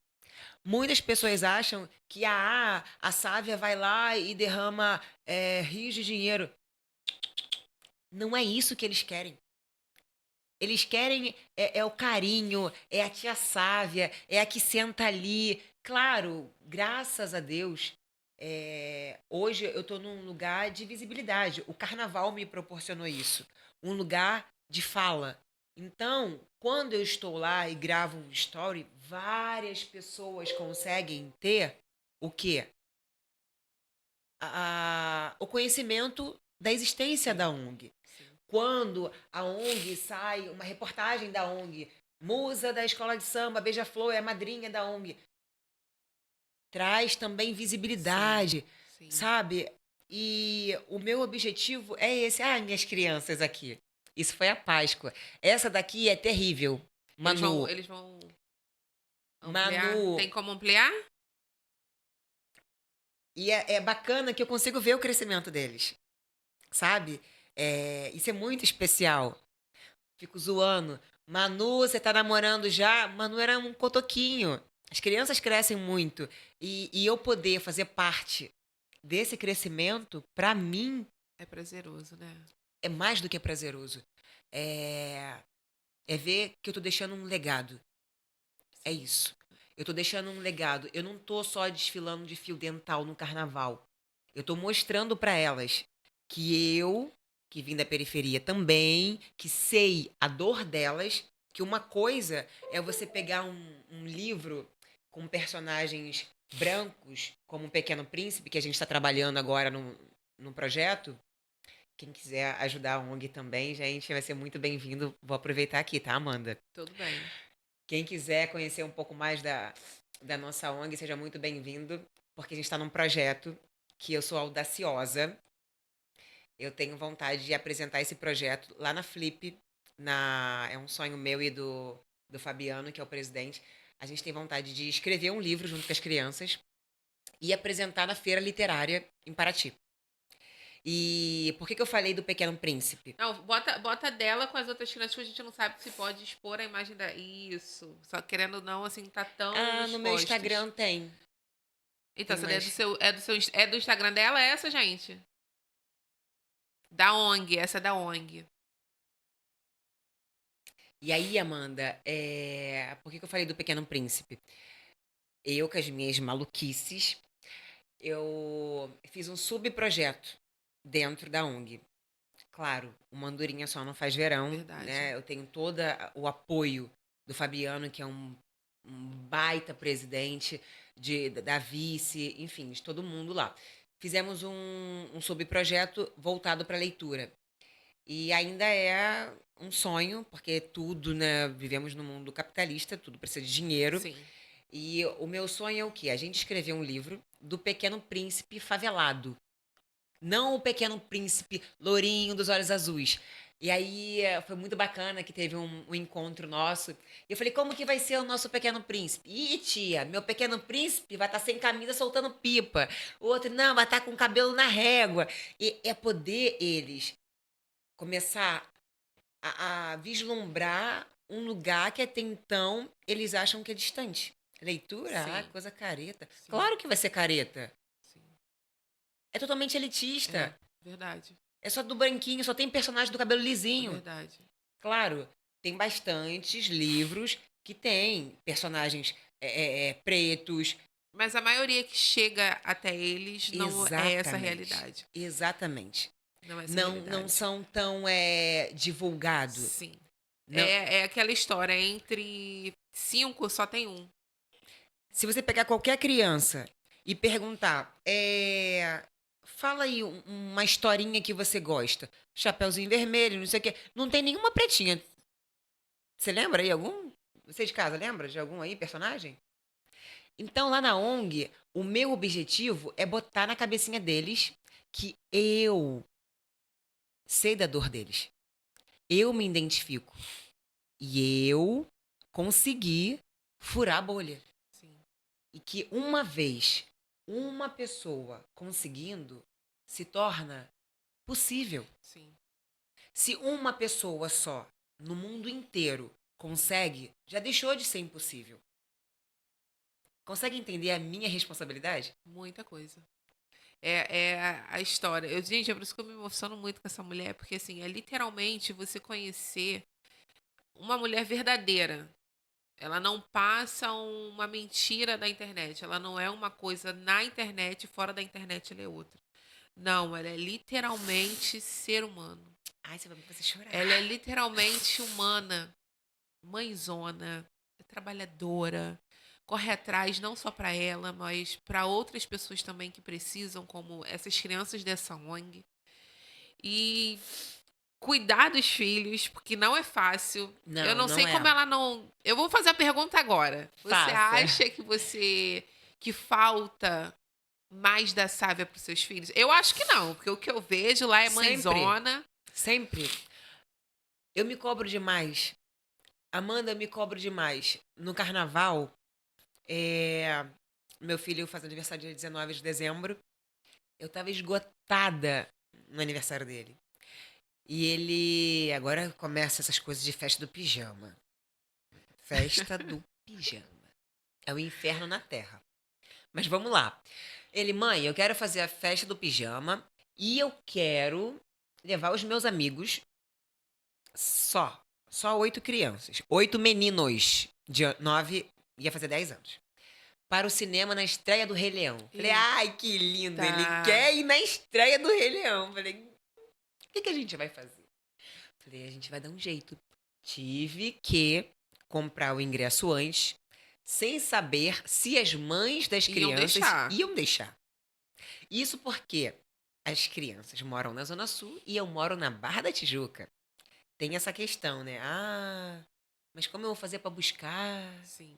Muitas pessoas acham que a Sávia vai lá e derrama rios de dinheiro. Não é isso que eles querem. Eles querem o carinho, é a tia Sávia, é a que senta ali. Claro, graças a Deus, hoje eu estou num lugar de visibilidade. O carnaval me proporcionou isso. Um lugar de fala. Então, quando eu estou lá e gravo um story, várias pessoas conseguem ter o quê? O conhecimento da existência Sim, da ONG. sim. Quando a ONG sai, uma reportagem da ONG, musa da escola de samba, Beija-Flor é a madrinha da ONG, traz também Sim, visibilidade, sim. sabe? E o meu objetivo é esse. Ah, minhas crianças aqui. Isso foi a Páscoa. Essa daqui é terrível. Manu, Eles vão ampliar? Manu. Tem como ampliar? E é bacana que eu consigo ver o crescimento deles, sabe? Isso é muito especial. Fico zoando. Manu, você tá namorando já? Manu era um cotoquinho. As crianças crescem muito e eu poder fazer parte desse crescimento, para mim, É prazeroso, né? é mais do que prazeroso. É, é ver que eu tô deixando um legado. É Sim. isso. Eu tô deixando um legado. Eu não tô só desfilando de fio dental no carnaval. Eu tô mostrando para elas que eu, que vim da periferia também, que sei a dor delas, que uma coisa é você pegar um livro com personagens brancos, como o Pequeno Príncipe, que a gente está trabalhando agora no projeto. Quem quiser ajudar a ONG também, gente, vai ser muito bem-vindo. Vou aproveitar aqui, tá, Amanda? Tudo bem. Quem quiser conhecer um pouco mais da nossa ONG, seja muito bem-vindo, porque a gente está num projeto que eu sou audaciosa. Eu tenho vontade de apresentar esse projeto lá na Flip. É um sonho meu e do Fabiano, que é o presidente. A gente tem vontade de escrever um livro junto com as crianças e apresentar na feira literária em Paraty. E por que eu falei do Pequeno Príncipe? Não, bota dela com as outras crianças que a gente não sabe se pode expor a imagem da. Isso. Só querendo ou não, assim, tá tão Ah, no meu expostos. Instagram tem. Então, Tem essa daí mais. é do Instagram dela, é essa, gente? Da ONG, essa é da ONG. E aí, Amanda, por que eu falei do Pequeno Príncipe? Eu, com as minhas maluquices, eu fiz um subprojeto dentro da ONG. Claro, uma andorinha só não faz verão, Verdade. né? Eu tenho todo o apoio do Fabiano, que é um baita presidente, da vice, enfim, de todo mundo lá. Fizemos um subprojeto voltado para leitura. E ainda é um sonho, porque tudo, né? Vivemos num mundo capitalista, tudo precisa de dinheiro. Sim. E o meu sonho é o quê? A gente escrever um livro do Pequeno Príncipe favelado. Não o Pequeno Príncipe lourinho dos olhos azuis. E aí foi muito bacana que teve um encontro nosso. E eu falei, como que vai ser o nosso Pequeno Príncipe? Ih, tia, meu Pequeno Príncipe vai estar sem camisa soltando pipa. O outro, não, vai estar com o cabelo na régua. E é poder eles começar a vislumbrar um lugar que até então eles acham que é distante. Leitura, Sim. coisa careta. Sim. Claro que vai ser careta. Sim. É totalmente É, elitista. verdade. É só do branquinho, só tem personagem do cabelo É lisinho. verdade. Claro, tem bastantes livros que tem personagens pretos. Mas a maioria que chega até eles não é essa Exatamente. realidade. Exatamente. Não é essa Não realidade. são tão divulgado. Sim. Não, É aquela história, entre cinco só tem um. se você pegar qualquer criança e perguntar, fala aí uma historinha que você gosta. Chapeuzinho Vermelho, não sei o quê. Não tem nenhuma pretinha. Você lembra aí algum? Você de casa lembra de algum aí personagem? Então, lá na ONG, o meu objetivo é botar na cabecinha deles que eu sei da dor deles. Eu me identifico. E eu consegui furar a bolha. Sim, E que uma vez uma pessoa conseguindo se torna possível. sim. Se uma pessoa só no mundo inteiro consegue, já deixou de ser impossível. Consegue entender a minha responsabilidade? Muita coisa. É a história. Gente, é por isso que eu me emociono muito com essa mulher, porque assim, é literalmente você conhecer uma mulher verdadeira. Ela não passa uma mentira da internet. Ela não é uma coisa na internet, fora da internet ela é outra. Não, ela é literalmente ser humano. Ai, você vai me fazer chorar. Ela é literalmente humana, mãezona, é trabalhadora, corre atrás não só para ela, mas para outras pessoas também que precisam, como essas crianças dessa ONG. E cuidar dos filhos, porque não é fácil. Eu Não, não sei não como é. ela não. Eu vou fazer a pergunta agora. Você Faça. acha que falta mais da Sávia para os seus filhos? Eu acho que não, porque o que eu vejo lá é Sempre, mãezona. sempre. Eu me cobro demais. Amanda, eu me cobro demais. No carnaval, meu filho faz aniversário dia 19 de dezembro. Eu tava esgotada no aniversário dele. E ele agora começa essas coisas de festa do pijama. Festa do pijama. É o inferno na Terra. Mas vamos lá. Ele, mãe, eu quero fazer a festa do pijama e eu quero levar os meus amigos só. Só 8 crianças. 8 meninos de 9, ia fazer 10 anos. Para o cinema na estreia do Rei Leão. Falei, Eita. ai, que lindo. Ele quer ir na estreia do Rei Leão. Falei, o que a gente vai fazer? Falei, a gente vai dar um jeito. Tive que comprar o ingresso antes, sem saber se as mães das Iam crianças deixar. iam deixar. Isso porque as crianças moram na Zona Sul e eu moro na Barra da Tijuca. Tem essa questão, né? Ah, mas como eu vou fazer pra buscar? Sim.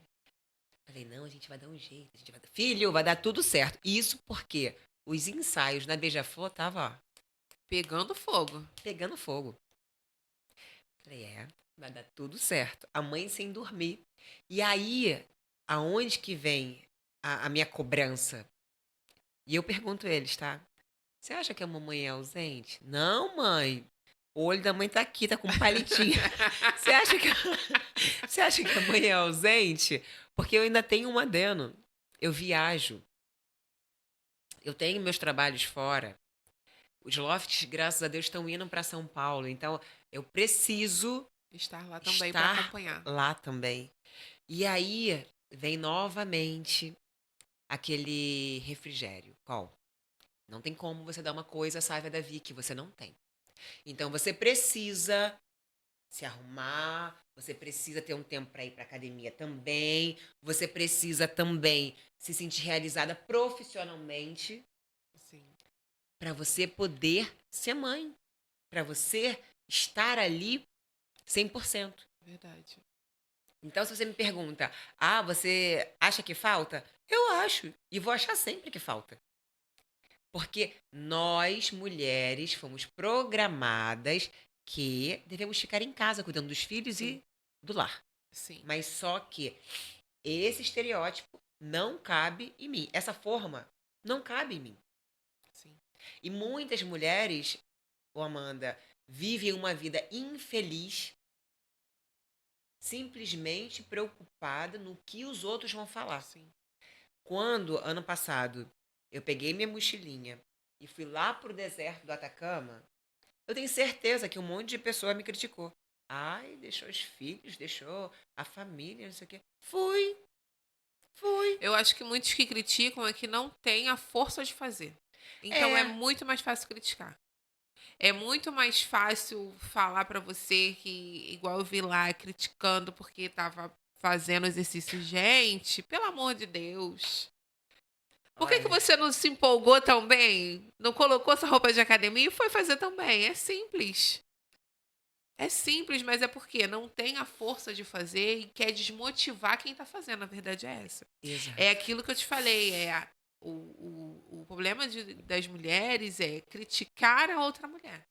Falei, não, a gente vai dar um jeito. A gente vai Filho, vai dar tudo certo. Isso porque os ensaios na Beija-Flor estavam, ó, Pegando fogo. pegando fogo. Falei, vai dar tudo certo. A mãe sem dormir. E aí, aonde que vem a minha cobrança? E eu pergunto a eles, tá? Você acha que a mamãe é ausente? Não, mãe. O olho da mãe tá aqui, tá com um palitinho. Você acha que, você acha que a mãe é ausente? Porque eu ainda tenho um adeno. Eu viajo. Eu tenho meus trabalhos fora. Os lofts, graças a Deus, estão indo para São Paulo. Então, eu preciso Estar lá também para estar acompanhar. lá também. E aí vem novamente aquele refrigério. Qual? Não tem como você dar uma coisa à Sávia da Vi que você não tem. Então você precisa se arrumar, você precisa ter um tempo para ir para academia também, você precisa também se sentir realizada profissionalmente Sim. para você poder ser mãe, para você estar ali 100%. Verdade. Então, se você me pergunta, você acha que falta? Eu acho. E vou achar sempre que falta. Porque nós, mulheres, fomos programadas que devemos ficar em casa cuidando dos filhos Sim. e do lar. Sim. Mas só que esse estereótipo não cabe em mim. Essa forma não cabe em mim. Sim. E muitas mulheres, ô Amanda, vivem uma vida infeliz simplesmente preocupada no que os outros vão falar. Sim. Quando, ano passado, eu peguei minha mochilinha e fui lá pro deserto do Atacama, eu tenho certeza que um monte de pessoa me criticou. Ai, deixou os filhos, deixou a família, não sei o quê. Fui. Eu acho que muitos que criticam é que não têm a força de fazer. Então é É, muito mais fácil criticar. É muito mais fácil falar pra você que, igual eu vi lá, criticando porque tava fazendo exercício. Gente, pelo amor de Deus. Por que olha, você não se empolgou tão bem? Não colocou essa roupa de academia e foi fazer também? É simples. É simples, mas é porque não tem a força de fazer e quer desmotivar quem tá fazendo. A verdade é essa. É exato. aquilo que eu te falei. O problema das mulheres é criticar a outra mulher.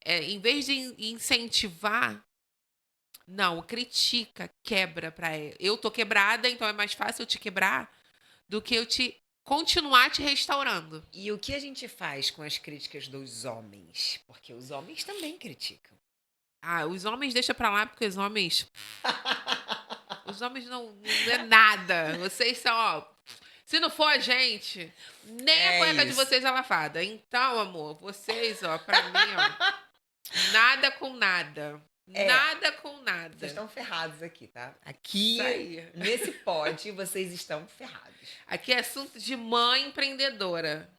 Em vez de incentivar, não, critica, quebra pra ela. Eu tô quebrada, então é mais fácil eu te quebrar do que eu te continuar te restaurando. E o que a gente faz com as críticas dos homens? Porque os homens também criticam. Ah, os homens deixa pra lá porque os homens não é nada. Vocês são, ó, se não for a gente, nem a É cueca de isso. vocês é lavada. Então, amor, vocês, ó, pra mim, ó, nada com nada. É, Nada com vocês nada. estão ferrados aqui, tá? Isso Aqui, aí. nesse pod, vocês estão ferrados. Aqui é assunto de mãe empreendedora.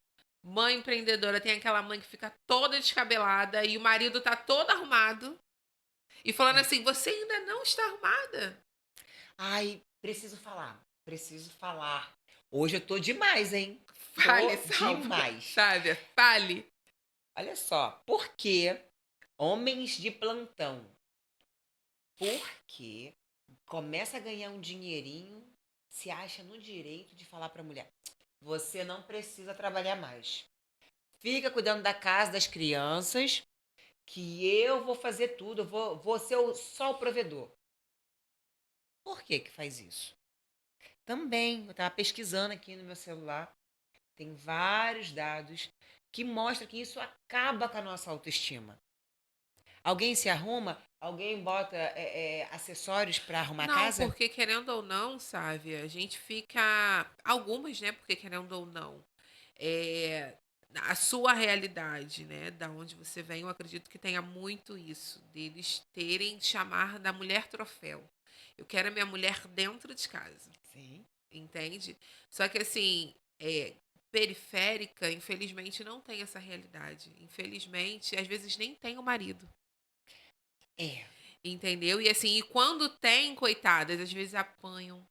Mãe empreendedora tem aquela mãe que fica toda descabelada e o marido tá todo arrumado e falando É. assim: você ainda não está arrumada? Ai, preciso falar. Preciso falar. Hoje eu tô demais, hein? Fale, Tô Salva. demais. Sabe? Fale. Olha só, por que homens de plantão? Porque começa a ganhar um dinheirinho, se acha no direito de falar pra mulher: você não precisa trabalhar mais. Fica cuidando da casa, das crianças, que eu vou fazer tudo, vou ser só o provedor. Por que que faz isso? Também, eu estava pesquisando aqui no meu celular, tem vários dados que mostram que isso acaba com a nossa autoestima. Alguém se arruma? Alguém bota acessórios para arrumar a Não, casa? porque querendo ou não, sabe, a gente fica. Algumas, né? Porque querendo ou não. É, a sua realidade, né? Da onde você vem, eu acredito que tenha muito isso, deles terem chamar da mulher troféu. Eu quero a minha mulher dentro de casa, Sim. entende? Só que assim, periférica, infelizmente, não tem essa realidade. Infelizmente, às vezes nem tem o marido. É. Entendeu? E assim, e quando tem, coitadas, às vezes apanham.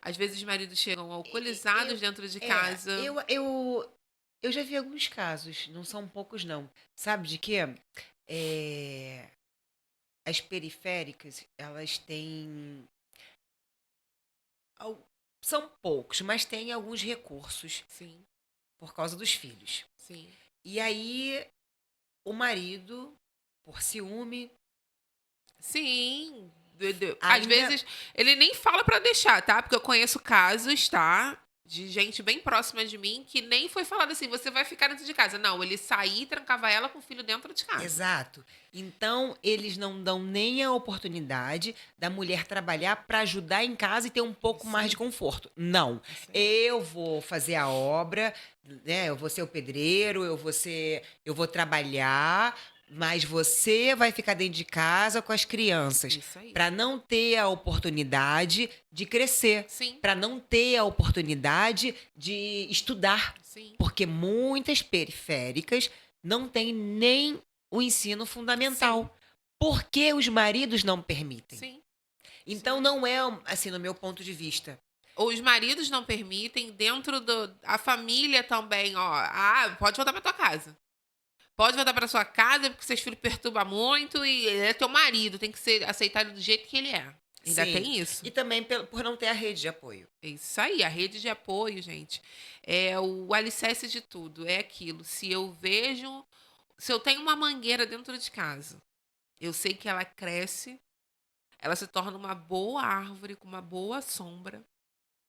Às vezes os maridos chegam alcoolizados Eu, dentro de é, casa. eu já vi alguns casos, não são poucos, não. Sabe de quê? É, as periféricas, elas têm. al- São poucos, mas têm alguns recursos Sim, por causa dos filhos. sim. E aí, o marido, por ciúme, Sim. Às ainda. vezes ele nem fala pra deixar, tá? Porque eu conheço casos, tá? De gente bem próxima de mim que nem foi falado assim, você vai ficar dentro de casa. Não, ele saía e trancava ela com o filho dentro de casa. Exato. Então, eles não dão nem a oportunidade da mulher trabalhar para ajudar em casa e ter um pouco Isso mais de aí, conforto. Não. isso aí. Eu vou fazer a obra, né? Eu vou ser o pedreiro, eu vou trabalhar, mas você vai ficar dentro de casa com as crianças, Isso aí. para não ter a oportunidade de crescer, Sim, para não ter a oportunidade de estudar, sim, porque muitas periféricas não têm nem o ensino sim, fundamental. Por que os maridos não permitem? sim, sim. Então não é assim no meu ponto de vista. Os maridos não permitem, dentro do. A família também, ó. Ah, pode voltar pra tua casa. Pode voltar pra sua casa porque seus filhos perturbam muito e ele é teu marido, tem que ser aceitado do jeito que ele é. Ainda Sim. tem isso. E também por não ter a rede de apoio. É isso aí, a rede de apoio, gente, é o alicerce de tudo, é aquilo. Se eu tenho uma mangueira dentro de casa, eu sei que ela cresce, ela se torna uma boa árvore com uma boa sombra,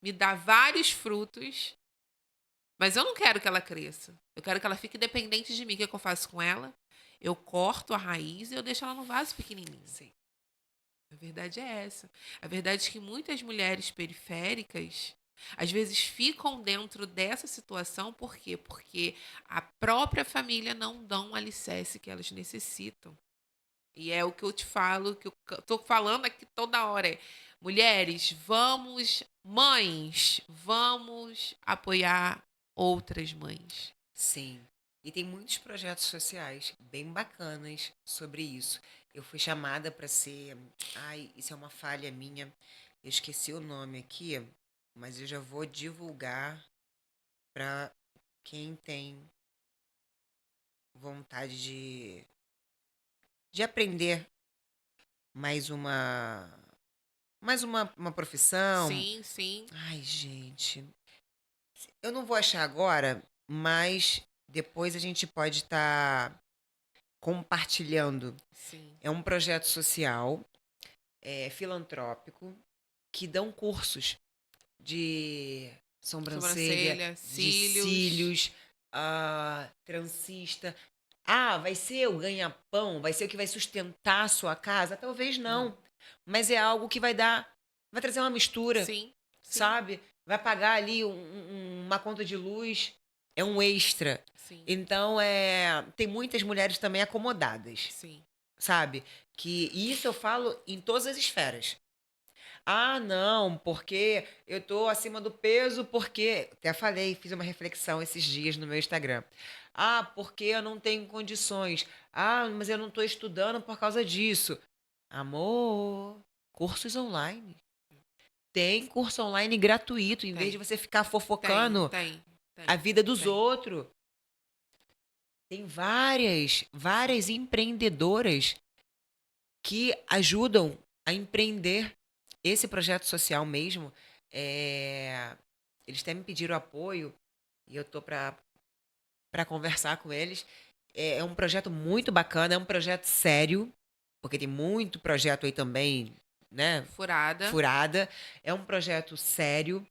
me dá vários frutos, mas eu não quero que ela cresça. Eu quero que ela fique dependente de mim. O que é que eu faço com ela? Eu corto a raiz e eu deixo ela no vaso pequenininho. Sim. A verdade é essa. A verdade é que muitas mulheres periféricas às vezes ficam dentro dessa situação, por quê? Porque a própria família não dá um alicerce que elas necessitam. E é o que eu te falo, que eu tô falando aqui toda hora. Mulheres, vamos, mães, vamos apoiar outras mães. Sim. E tem muitos projetos sociais bem bacanas sobre isso. Eu fui chamada para ser. Ai, isso é uma falha minha. Eu esqueci o nome aqui, mas eu já vou divulgar para quem tem vontade de aprender mais uma profissão. Sim, sim, Ai, gente, eu não vou achar agora, mas depois a gente pode estar compartilhando. sim. É um projeto social, filantrópico, que dão cursos de sobrancelha, Sobrancelha, de cílios. cílios, transista. Ah, vai ser o ganha-pão? Vai ser o que vai sustentar a sua casa? Talvez Não. não. Mas é algo que vai trazer uma mistura, Sim, sim, sabe? Vai pagar ali uma conta de luz, é um extra. sim, Então, tem muitas mulheres também acomodadas, sim. sabe? E isso eu falo em todas as esferas. Ah, não, porque eu tô acima do peso, porque. Até falei, fiz uma reflexão esses dias no meu Instagram. Ah, porque eu não tenho condições. Ah, mas eu não estou estudando por causa disso. Amor, cursos online. Tem curso online gratuito, em vez de Tem, você ficar tem, fofocando tem, a tem, vida dos tem. outros. Tem várias empreendedoras que ajudam a empreender esse projeto social mesmo. Eles até me pediram apoio e eu tô para conversar com eles. É um projeto muito bacana, é um projeto sério, porque tem muito projeto aí também, né? Furada. Furada. É um projeto sério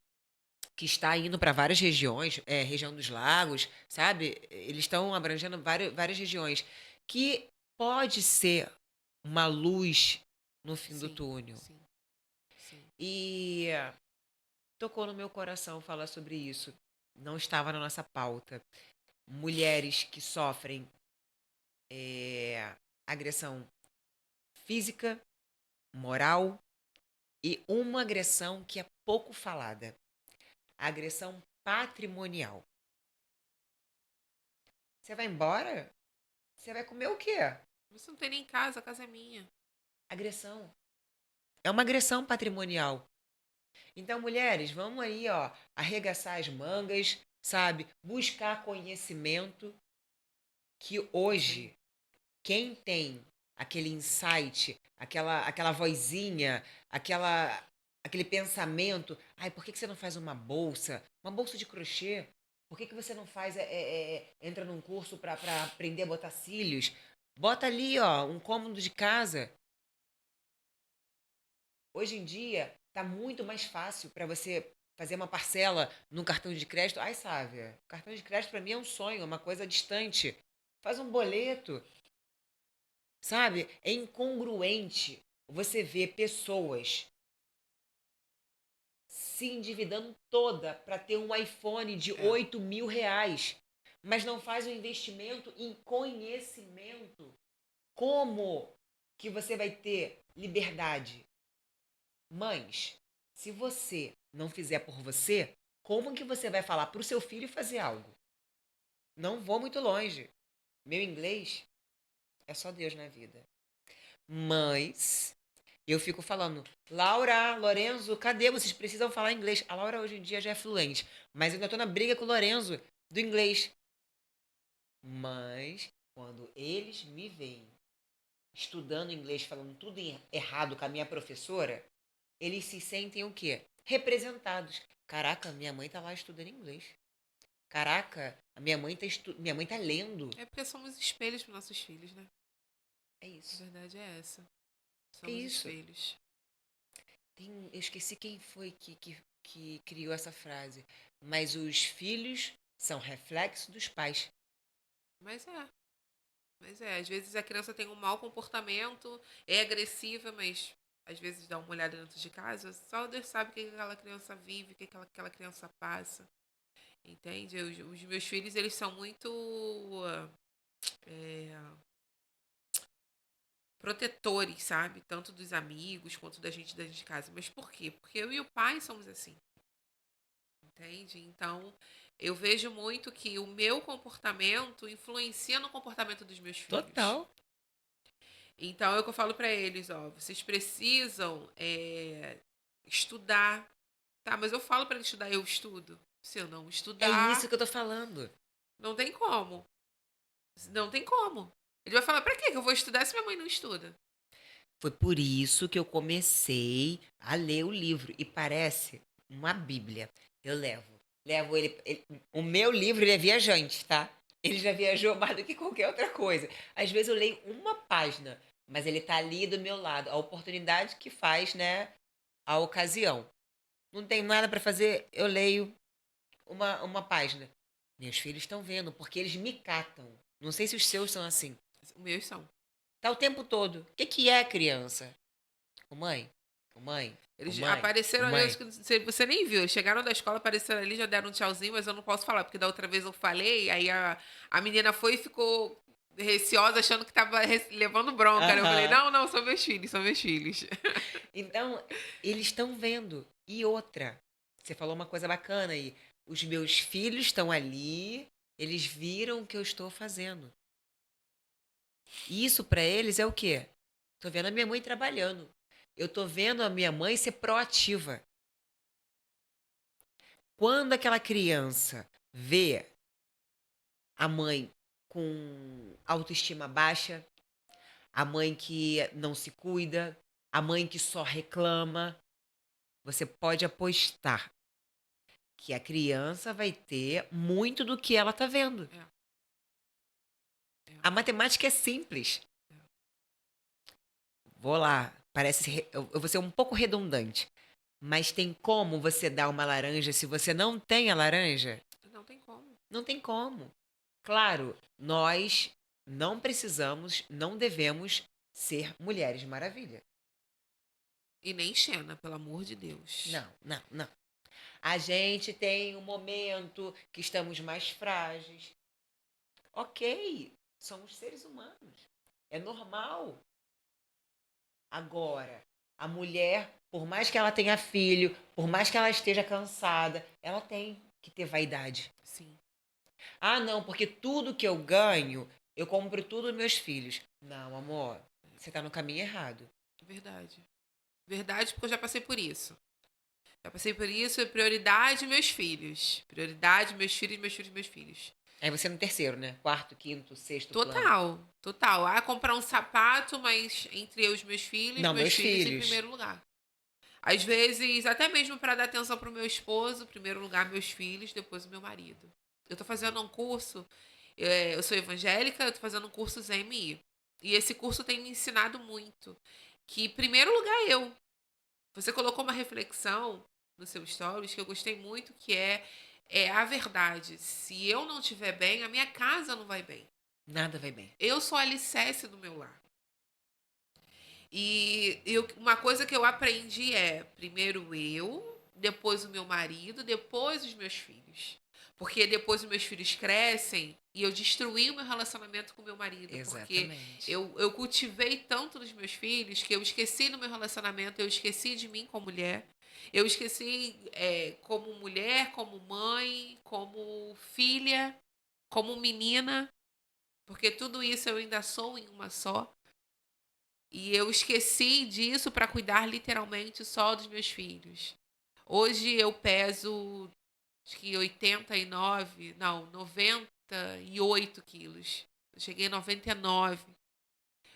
que está indo para várias regiões, região dos lagos, sabe? Eles estão abrangendo várias regiões que pode ser uma luz no fim do Sim, túnel. sim, sim. E tocou no meu coração falar sobre isso. Não estava na nossa pauta. Mulheres que sofrem agressão física, moral e uma agressão que é pouco falada, a agressão patrimonial. Você vai embora? Você vai comer o quê? Você não tem nem casa, a casa é minha. Agressão. É uma agressão patrimonial. Então, mulheres, vamos aí, ó, arregaçar as mangas, sabe? Buscar conhecimento que Isso aí. hoje quem tem aquele insight, aquela vozinha, aquele pensamento, ai, por que que você não faz uma bolsa? Uma bolsa de crochê? Por que que você não faz, entra num curso para aprender a botar cílios? Bota ali, ó, um cômodo de casa. Hoje em dia, tá muito mais fácil para você fazer uma parcela no cartão de crédito. Ai, Sávia, cartão de crédito para mim é um sonho, é uma coisa distante. Faz um boleto. Sabe? É incongruente você ver pessoas se endividando toda para ter um iPhone de É. 8.000 reais, mas não faz um investimento em conhecimento. Como que você vai ter liberdade? Mães, se você não fizer por você, como que você vai falar para o seu filho fazer algo? Não vou muito longe. Meu inglês é só Deus na vida. Mas eu fico falando, Laura, Lorenzo, cadê? Vocês precisam falar inglês. A Laura hoje em dia já é fluente, mas eu ainda tô na briga com o Lorenzo do inglês. Mas quando eles me veem estudando inglês, falando tudo errado com a minha professora, eles se sentem o quê? Representados. Caraca, minha mãe tá lá estudando inglês. Caraca, a minha mãe tá lendo. É porque somos espelhos para nossos filhos, né? É A isso. verdade é essa. É Somos isso. espelhos. Eu esqueci quem foi que criou essa frase. Mas os filhos são reflexo dos pais. Mas é. Mas é. Às vezes a criança tem um mau comportamento, é agressiva, mas às vezes dá uma olhada dentro de casa, só Deus sabe o que aquela criança vive, o que aquela criança passa. Entende? Os meus filhos, eles são muito é, protetores, sabe? Tanto dos amigos quanto da gente dentro de casa. Mas por quê? Porque eu e o pai somos assim. Entende? Então, eu vejo muito que o meu comportamento influencia no comportamento dos meus filhos. Total. Então, é o que eu falo pra eles, ó, vocês precisam estudar. Tá, mas eu falo pra eles estudar, eu estudo. Se eu não É isso estudar, que eu tô falando. não tem como. Não tem como. Ele vai falar, pra quê que eu vou estudar se minha mãe não estuda? Foi por isso que eu comecei a ler o livro. E parece uma bíblia. Eu levo o meu livro, ele é viajante, tá? Ele já viajou mais do que qualquer outra coisa. Às vezes eu leio uma página, mas ele tá ali do meu lado. A oportunidade que faz, né? A ocasião. Não tenho nada para fazer, eu leio uma página. Meus filhos estão vendo, porque eles me catam. Não sei se os seus são assim. Os meus são. Tá o tempo todo. O que que é criança? Ô mãe, ô mãe, ô Eles mãe, ô apareceram ali, mãe. você nem viu. Eles chegaram da escola, apareceram ali, já deram um tchauzinho, mas eu não posso falar, porque da outra vez eu falei, aí a menina foi e ficou receosa, achando que tava levando bronca, né? Eu falei, Aham. não, não, são meus filhos, são meus filhos. Então, eles estão vendo. E outra, você falou uma coisa bacana aí. Os meus filhos estão ali, eles viram o que eu estou fazendo. E isso para eles é o quê? Tô vendo a minha mãe trabalhando. Eu tô vendo a minha mãe ser proativa. Quando aquela criança vê a mãe com autoestima baixa, a mãe que não se cuida, a mãe que só reclama, você pode apostar que a criança vai ter muito do que ela tá vendo. É, é, A matemática é simples. Vou lá, eu vou ser um pouco redundante, mas tem como você dar uma laranja se você não tem a laranja? não tem como. Não tem como. Claro, nós, não precisamos, não devemos ser Mulheres Maravilha. E nem Xena, pelo amor de Deus. Não, não, não. A gente tem um momento que estamos mais frágeis. Ok, somos seres humanos. É normal. Agora, a mulher, por mais que ela tenha filho, por mais que ela esteja cansada, ela tem que ter vaidade. Sim, Ah, não, porque tudo que eu ganho, eu compro tudo aos meus filhos. Não, amor, você está no caminho errado. verdade. Verdade, porque eu já passei por isso. Já passei por isso, é prioridade meus filhos. Prioridade meus filhos, meus filhos, meus filhos. Aí você no terceiro, né? Quarto, quinto, sexto plano. Total, total. Ah, comprar um sapato, mas entre eu e os Não, meus meus filhos em filhos. primeiro lugar. Às vezes, até mesmo para dar atenção pro meu esposo, primeiro lugar meus filhos, depois o meu marido. Eu tô fazendo um curso, eu sou evangélica, eu tô fazendo um curso ZMI. E esse curso tem me ensinado muito. Que, em primeiro lugar, eu. Você colocou uma reflexão no seu stories que eu gostei muito, que é a verdade. Se eu não estiver bem, a minha casa não vai bem. Nada vai bem. Eu sou a alicerce do meu lar. E uma coisa que eu aprendi é, primeiro eu, depois o meu marido, depois os meus filhos. Porque depois os meus filhos crescem e eu destruí o meu relacionamento com o meu marido. Porque Exatamente. eu cultivei tanto nos meus filhos que eu esqueci do meu relacionamento, eu esqueci de mim como mulher. Eu esqueci como mulher, como mãe, como filha, como menina. Porque tudo isso eu ainda sou em uma só. E eu esqueci disso para cuidar literalmente só dos meus filhos. Hoje eu peso acho que 89, não, 98 quilos. Eu cheguei a 99.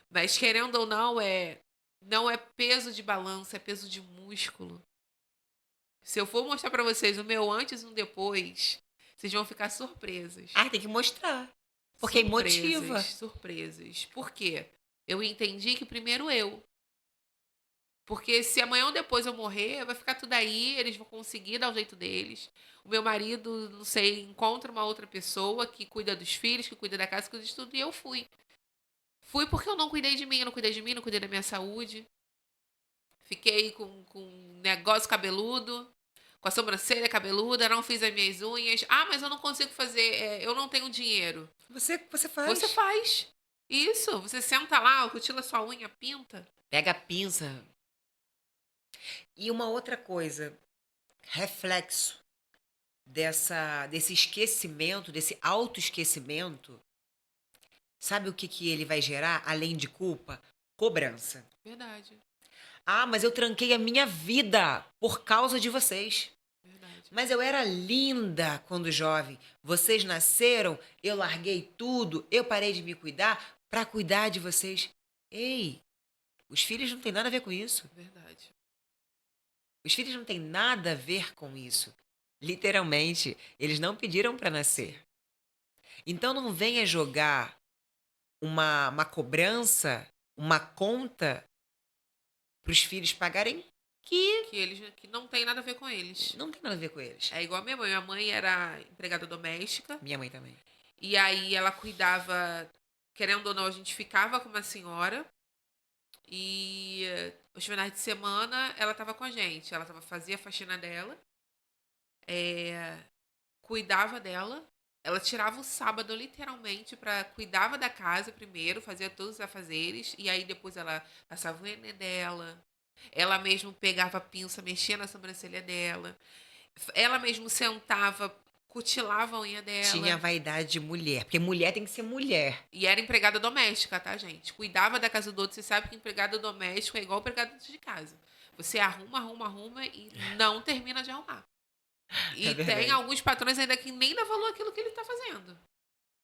Mas querendo ou não, não é peso de balança, é peso de músculo. Se eu for mostrar para vocês o meu antes e um depois, vocês vão ficar surpresas. Ah, tem que mostrar. Porque Surpresas, motiva. surpresas. Por quê? Eu entendi que primeiro eu. Porque se amanhã ou depois eu morrer, vai ficar tudo aí, eles vão conseguir dar o jeito deles. O meu marido, não sei, encontra uma outra pessoa que cuida dos filhos, que cuida da casa, que cuida de tudo, e eu fui. Fui porque eu não cuidei de mim, eu não cuidei de mim, não cuidei da minha saúde. Fiquei com um negócio cabeludo, com a sobrancelha cabeluda, não fiz as minhas unhas. Ah, mas eu não consigo fazer, eu não tenho dinheiro. Você Você faz. faz. Isso, você senta lá, cutila sua unha, pinta. Pega a pinça. E uma outra coisa, reflexo desse esquecimento, desse autoesquecimento, sabe o que que ele vai gerar, além de culpa? Cobrança. Verdade, Ah, mas eu tranquei a minha vida por causa de vocês. verdade. Mas eu era linda quando jovem. Vocês nasceram, eu larguei tudo, eu parei de me cuidar para cuidar de vocês. Ei, os filhos não têm nada a ver com isso. Verdade. Os filhos não têm nada a ver com isso. Literalmente, eles não pediram para nascer. Então não venha jogar uma cobrança, uma conta para os filhos pagarem que Que não tem nada a ver com eles. não tem nada a ver com eles. É igual a minha mãe. Minha mãe era empregada doméstica. Minha mãe também. E aí ela cuidava, querendo ou não, a gente ficava com uma senhora. E os finais de semana ela estava com a gente. Ela fazia a faxina dela, é, cuidava dela. Ela tirava o sábado literalmente para cuidava da casa primeiro, fazia todos os afazeres e aí depois ela passava o nenê dela. Ela mesmo pegava a pinça, mexia na sobrancelha dela. Ela mesmo sentava, cutilava a unha Tinha dela. vaidade de mulher, porque mulher tem que ser mulher. E era empregada doméstica, tá, gente? Cuidava da casa do outro. Você sabe que empregado doméstico é igual empregado de casa. Você arruma, arruma, arruma e não termina de arrumar. É E tem verdade. alguns patrões ainda que nem dá valor àquilo que ele tá fazendo.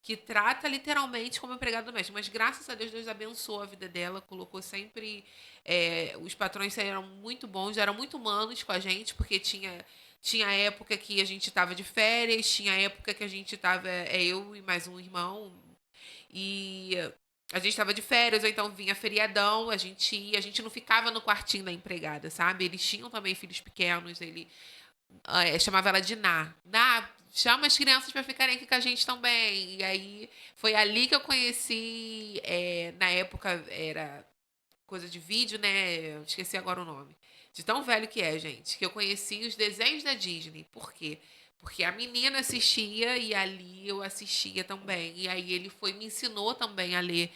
Que trata literalmente como empregado doméstico. Mas graças a Deus, Deus abençoou a vida dela, colocou sempre. Os patrões eram muito bons, eram muito humanos com a gente, porque tinha época que a gente tava de férias, tinha época que a gente tava. Eu e mais um irmão. E a gente tava de férias, ou então vinha feriadão, a gente ia, a gente não ficava no quartinho da empregada, sabe? Eles tinham também filhos pequenos, chamava ela de Ná. Ná, chama as crianças para ficarem aqui com a gente também. E aí foi ali que eu conheci, na época era coisa de vídeo, né? Eu esqueci agora o nome. De tão velho que é, gente. Que eu conheci os desenhos da Disney. Por quê? Porque a menina assistia e ali eu assistia também. E aí ele me ensinou também a ler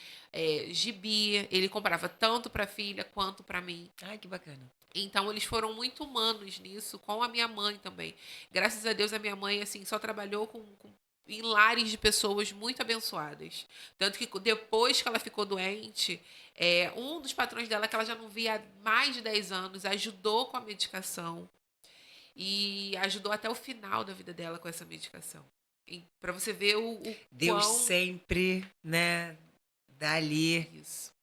gibi. Ele comprava tanto para a filha quanto para mim. Ai, que bacana. Então eles foram muito humanos nisso, com a minha mãe também. Graças a Deus a minha mãe assim só trabalhou em lares de pessoas muito abençoadas. Tanto que depois que ela ficou doente, um dos patrões dela, que ela já não via há mais de 10 anos, ajudou com a medicação e ajudou até o final da vida dela com essa medicação. Para você ver o Deus quão sempre, né, dali isso.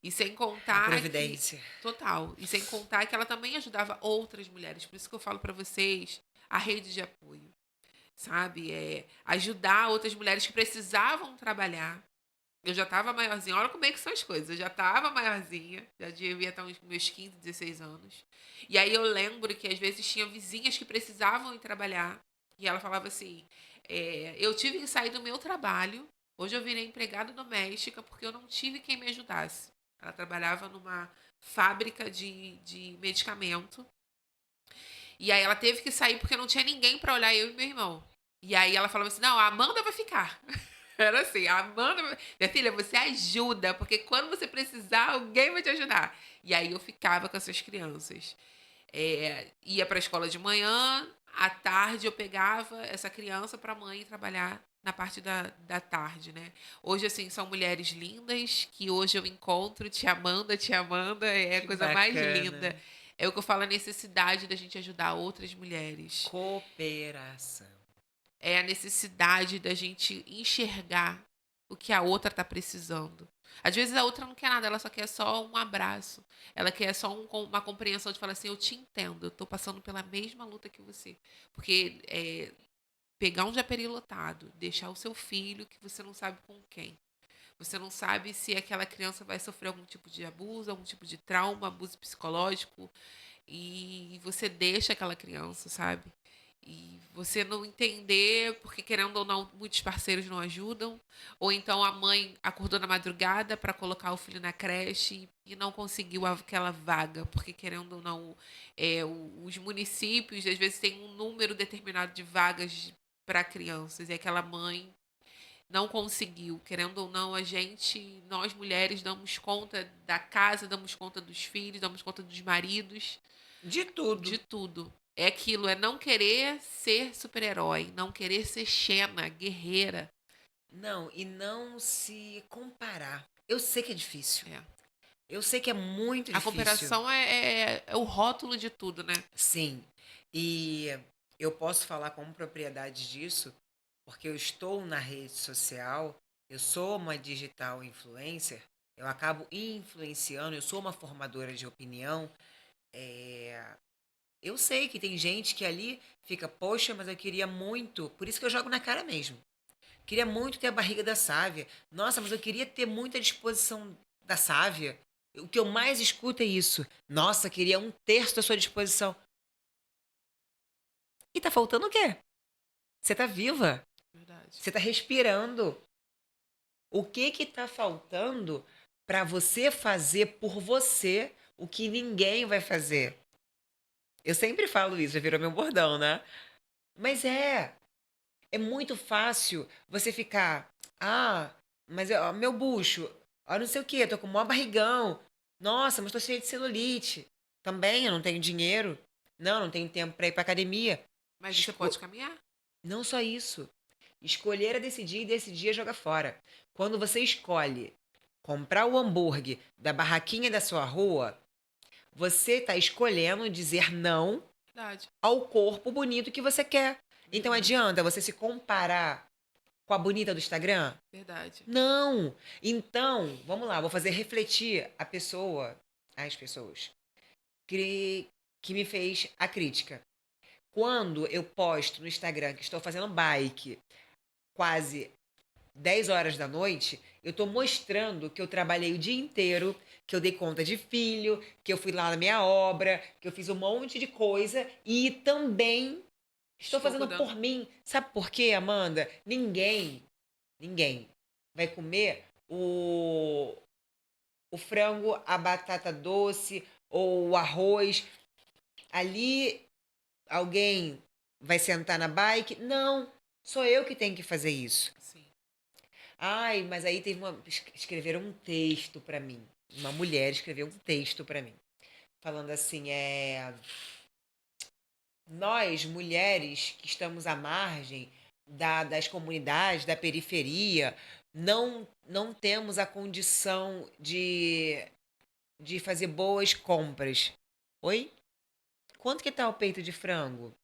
E sem a contar que. providência. Total. E sem contar que ela também ajudava outras mulheres. Por isso que eu falo pra vocês a rede de apoio. Sabe? Ajudar outras mulheres que precisavam trabalhar. Eu já estava maiorzinha. Olha como é que são as coisas. Eu já estava maiorzinha. Já devia estar uns meus 15, 16 anos. E aí eu lembro que às vezes tinha vizinhas que precisavam ir trabalhar. E ela falava assim: eu tive que sair do meu trabalho. Hoje eu virei empregada doméstica porque eu não tive quem me ajudasse. Ela trabalhava numa fábrica de medicamento. E aí ela teve que sair porque não tinha ninguém para olhar eu e meu irmão. E aí ela falava assim: não, a Amanda vai ficar. Era assim, a Amanda. Minha filha, você ajuda, porque quando você precisar, alguém vai te ajudar. E aí eu ficava com essas crianças. Ia para a escola de manhã, à tarde eu pegava essa criança para a mãe trabalhar na parte da tarde, né? Hoje, assim, são mulheres lindas que hoje eu encontro, tia Amanda, é a Que coisa mais bacana. linda. É o que eu falo, a necessidade da gente ajudar outras mulheres. Cooperação. É a necessidade da gente enxergar o que a outra tá precisando. Às vezes a outra não quer nada, ela só quer só um abraço. Ela quer só uma compreensão de falar assim, eu te entendo, eu tô passando pela mesma luta que você. Porque pegar um japeri lotado, deixar o seu filho que você não sabe com quem. Você não sabe se aquela criança vai sofrer algum tipo de abuso, algum tipo de trauma, abuso psicológico, e você deixa aquela criança, sabe? E você não entender, porque querendo ou não, muitos parceiros não ajudam, ou então a mãe acordou na madrugada para colocar o filho na creche e não conseguiu aquela vaga, porque querendo ou não, os municípios às vezes têm um número determinado de vagas para crianças, e aquela mãe não conseguiu. Querendo ou não, nós mulheres, damos conta da casa, damos conta dos filhos, damos conta dos maridos, De tudo. de tudo. É aquilo, é não querer ser super-herói, não querer ser Xena, guerreira. Não, e não se comparar. Eu sei que é difícil. É. Eu sei que é muito A difícil. comparação é o rótulo de tudo, né? Sim. E eu posso falar com propriedade disso, porque eu estou na rede social, eu sou uma digital influencer, eu acabo influenciando, eu sou uma formadora de opinião. é, Eu sei que tem gente que ali fica, poxa, mas eu queria muito, por isso que eu jogo na cara mesmo. Queria muito ter a barriga da Sávia. Nossa, mas eu queria ter muita disposição da Sávia. O que eu mais escuto é isso. Nossa, queria um terço da sua disposição. E tá faltando o quê? Você tá viva. Verdade. Você tá respirando. O que tá faltando para você fazer por você o que ninguém vai fazer? Eu sempre falo isso, já virou meu bordão, né? Mas é muito fácil você ficar, mas ó, meu bucho, ó, não sei o quê, tô com o maior barrigão. Nossa, mas tô cheia de celulite. Também eu não tenho dinheiro. Não tenho tempo para ir pra academia. Mas você Esco- pode caminhar? Não só isso. Escolher é decidir e decidir é jogar fora. Quando você escolhe comprar o hambúrguer da barraquinha da sua rua, você está escolhendo dizer não Verdade. ao corpo bonito que você quer. Então Verdade. adianta você se comparar com a bonita do Instagram? Verdade. Não. Então, vamos lá, vou fazer refletir as pessoas que me fez a crítica. Quando eu posto no Instagram que estou fazendo bike quase 10 horas da noite, eu estou mostrando que eu trabalhei o dia inteiro, que eu dei conta de filho, que eu fui lá na minha obra, que eu fiz um monte de coisa e também estou Estou fazendo cuidando. por mim. Sabe por quê, Amanda? Ninguém vai comer o frango, a batata doce ou o arroz. Ali alguém vai sentar na bike? Não, sou eu que tenho que fazer isso. Sim. Ai, mas aí escreveram um texto pra mim. Uma mulher escreveu um texto pra mim, falando assim, nós, mulheres que estamos à margem das comunidades, da periferia, não temos a condição de fazer boas compras. Oi? Quanto que tá o peito de frango?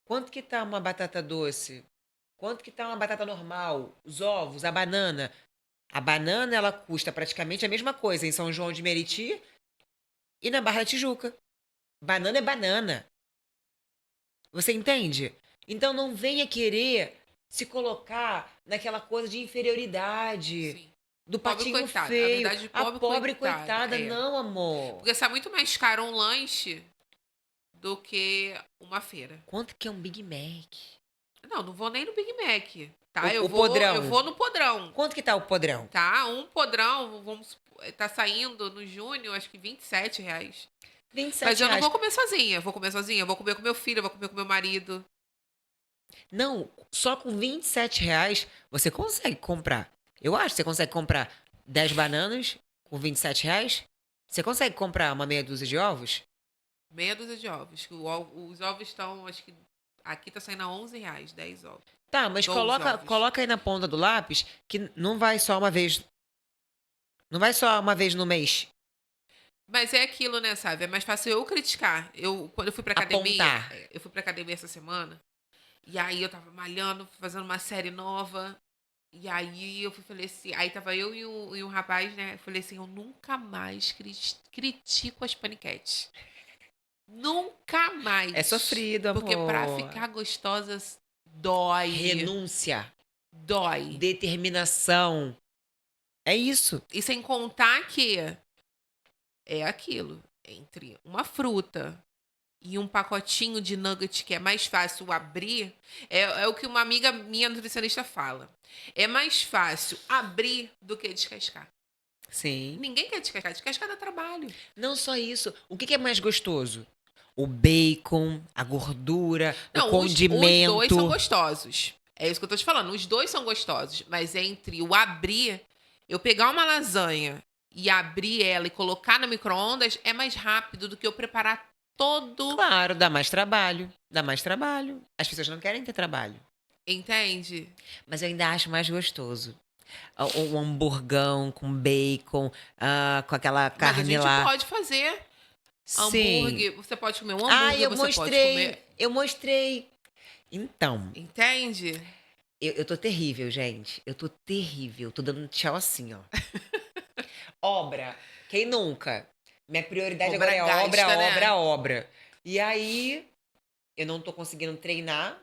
Quanto que tá uma batata doce? Quanto que tá uma batata normal? Os ovos, a banana. A banana, ela custa praticamente a mesma coisa em São João de Meriti e na Barra da Tijuca. Banana é banana. Você entende? Então não venha querer se colocar naquela coisa de inferioridade, Sim. do Pobre patinho coitada. A feio, verdade de a pobre pobre coitada. coitada. É. Não, amor. Porque sai muito mais caro um lanche do que uma feira. Quanto que é um Big Mac? Não, não vou nem no Big Mac, tá? O Eu podrão. vou no podrão, Quanto que tá o podrão? tá? Um podrão, tá saindo no junho, acho que R$ 27. Vinte e Mas sete eu não reais. vou comer sozinha. Eu vou comer sozinha, eu vou comer com meu filho, eu vou comer com meu marido. Não, só com R$ 27 você consegue comprar. Eu acho que você consegue comprar 10 bananas com R$ 27. Você consegue comprar uma meia dúzia de ovos? Meia dúzia de ovos. Os ovos estão, acho que aqui tá saindo a R$ 11, 10 ovos. Tá, mas 12 coloca, ovos. coloca aí na ponta do lápis que não vai só uma vez. Não vai só uma vez no mês Mas é aquilo, né, sabe? É mais fácil eu criticar. Quando eu fui pra academia, apontar. eu fui pra academia essa semana, e aí eu tava malhando, fazendo uma série nova. E aí falei assim, aí tava eu e um rapaz, né? Eu falei assim, eu nunca mais critico as paniquetes. Nunca É mais. sofrido, Porque pra amor. ficar gostosas dói. Renúncia, Dói. determinação. É isso. E sem contar que é aquilo. Entre uma fruta e um pacotinho de nugget que é mais fácil abrir, é o que uma amiga minha nutricionista fala. É mais fácil abrir do que descascar. Sim. Ninguém quer descascar. Descascar dá trabalho. Não só isso. O que que é mais gostoso? O bacon, a gordura, o Não, os dois são condimento. gostosos. É isso que eu tô te falando. Os dois são gostosos. Mas entre o abrir, eu pegar uma lasanha e abrir ela e colocar no micro-ondas é mais rápido do que eu preparar todo. Claro, dá mais trabalho. Dá mais trabalho. As pessoas não querem ter trabalho. Entende? Mas eu ainda acho mais gostoso. Um hamburgão com bacon, com aquela Mas a carne gente lá. pode fazer Sim. hambúrguer. Você pode comer um Ai, hambúrguer, você pode comer. eu mostrei. Então, Entende? eu tô terrível, gente. Eu tô terrível. Tô dando tchau assim, ó. Obra. Quem nunca? Minha prioridade Obra agora é obra, gasta, né? obra, obra. E aí, eu não tô conseguindo treinar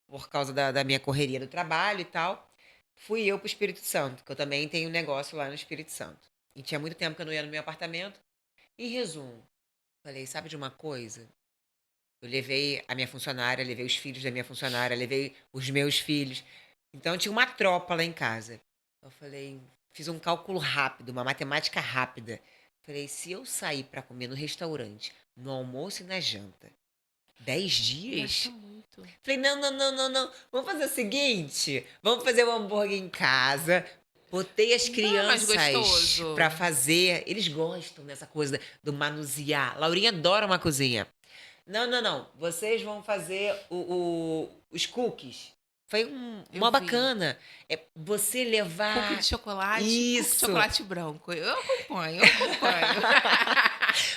por causa da minha correria do trabalho e tal. Fui eu pro Espírito Santo, que eu também tenho um negócio lá no Espírito Santo. E tinha muito tempo que eu não ia no meu apartamento. Em resumo, falei, sabe de uma coisa? Eu levei a minha funcionária, levei os filhos da minha funcionária, levei os meus filhos. Então tinha uma tropa lá em casa. Eu falei, fiz um cálculo rápido, uma matemática rápida. Falei, se eu sair para comer no restaurante, no almoço e na janta, 10 Gasta dias? muito. Falei, não, não, não, não, não. Vamos fazer o seguinte: vamos fazer o hambúrguer em casa. Botei as Não é mais crianças gostoso? pra fazer. Eles gostam dessa coisa do manusear. Laurinha adora uma cozinha. Não, não, não. Vocês vão fazer os cookies. Foi Eu uma vi. bacana. É você Cookie levar de chocolate, cookie de isso. chocolate branco. Eu acompanho, eu acompanho.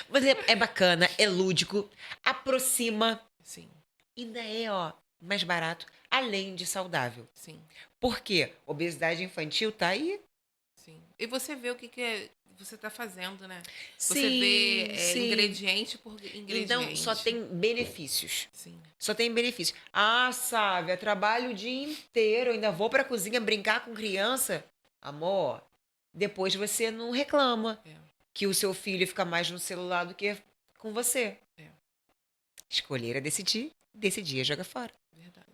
Mas é bacana, é lúdico, aproxima. Sim, Ainda é, ó, mais barato, além de saudável. sim, Por quê? Obesidade infantil tá aí? sim. E você vê o que você tá fazendo, né? Você vê Sim, sim. ingrediente por Então, só ingrediente. tem benefícios. Sim. Só tem benefícios. Ah, Sávia, trabalho o dia inteiro, ainda vou pra cozinha brincar com criança. Amor, depois você não reclama É, que o seu filho fica mais no celular do que com você. é, Escolher é decidir, decidir é jogar fora. verdade,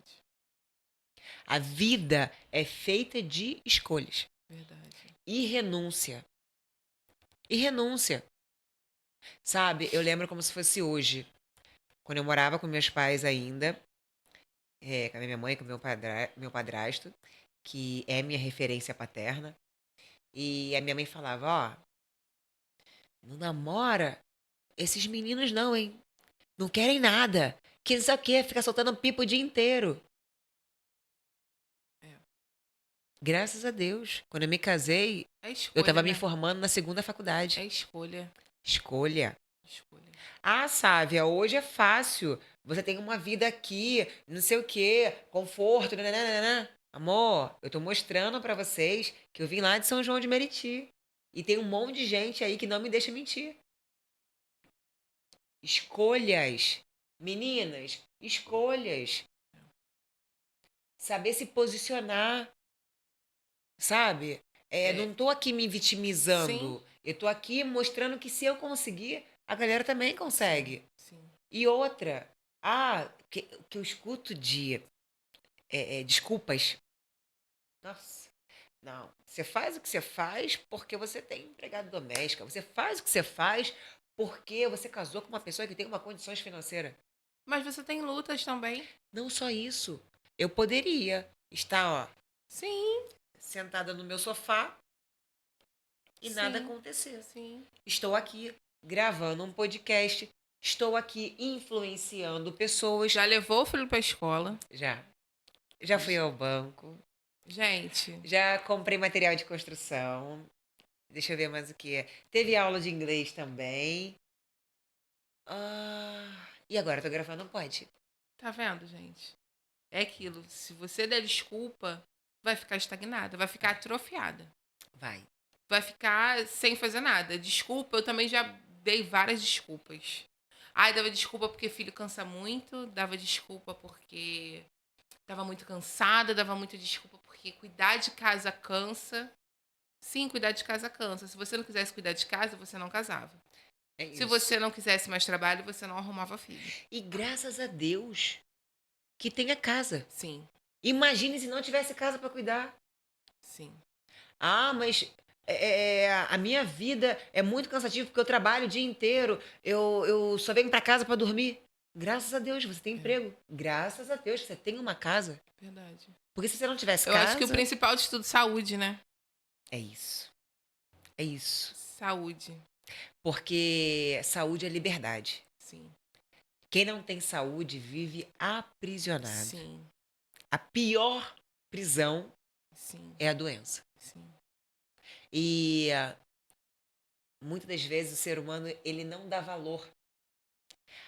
A vida é feita de escolhas verdade. e renúncia. E renúncia. Sabe, eu lembro como se fosse hoje, quando eu morava com meus pais ainda, com a minha mãe, com meu padrasto, que é minha referência paterna. E a minha mãe falava, ó, não namora esses meninos não, hein? Não querem nada. Que não sei o quê, fica soltando pipa o dia inteiro. É, Graças a Deus. Quando eu me casei, é eu escolha, tava me né? formando na segunda faculdade. É escolha, Escolha. escolha. Ah, Sávia, hoje é fácil. Você tem uma vida aqui, não sei o quê, conforto, nananana. Amor, eu tô mostrando pra vocês que eu vim lá de São João de Meriti. E tem um monte de gente aí que não me deixa mentir. Escolhas. Meninas, escolhas. Saber se posicionar, sabe? É, Não tô aqui me sim, vitimizando. Eu tô aqui mostrando que se eu conseguir, a galera também sim, consegue. sim. E outra, que eu escuto de desculpas. Nossa, não. Você faz o que você faz porque você tem empregada doméstica. Você faz o que você faz porque você casou com uma pessoa que tem uma condições financeiras. Mas você tem lutas também? Não só isso. Eu poderia estar, ó, Sim, sentada no meu sofá e nada sim, acontecer. sim. Estou aqui gravando um podcast. Estou aqui influenciando pessoas. Já levou o filho pra escola? Já. Já fui ao banco. Gente, Já comprei material de construção. Deixa eu ver mais o que é. Teve aula de inglês também. E agora tô gravando um pod. tá vendo, gente? É aquilo. Se você der desculpa, vai ficar estagnada, vai ficar atrofiada. Vai. Vai ficar sem fazer nada. Desculpa, eu também já dei várias desculpas. Ai, dava desculpa porque filho cansa muito, dava desculpa porque tava muito cansada, dava muita desculpa porque cuidar de casa cansa. Sim, cuidar de casa cansa. Se você não quisesse cuidar de casa, você não casava. É Se isso. você não quisesse mais trabalho, você não arrumava filho. E graças a Deus que tem a casa. Sim, Imagine se não tivesse casa para cuidar. sim. Mas a minha vida é muito cansativa porque eu trabalho o dia inteiro. Eu só venho para casa para dormir. Graças a Deus você tem É emprego. Graças a Deus você tem uma casa. verdade. Porque se você não tivesse Eu acho que o casa, principal de tudo, saúde, né? é isso. É isso. Saúde. Porque saúde é liberdade. Sim, Quem não tem saúde vive aprisionado. sim, A pior prisão sim, é a doença. sim. E muitas das vezes o ser humano ele não dá valor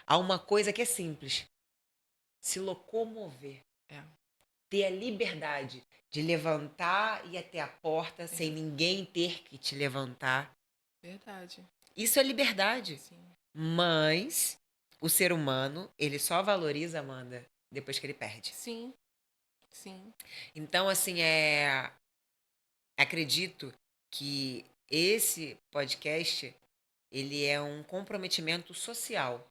a uma coisa que é simples: se locomover, É, ter a liberdade de levantar e ir até a porta sem é. ninguém ter que te levantar. Verdade. Isso é liberdade. Sim, Mas o ser humano, ele só valoriza, Amanda, depois que ele perde. sim, sim. Então, assim, acredito que esse podcast, ele é um comprometimento social,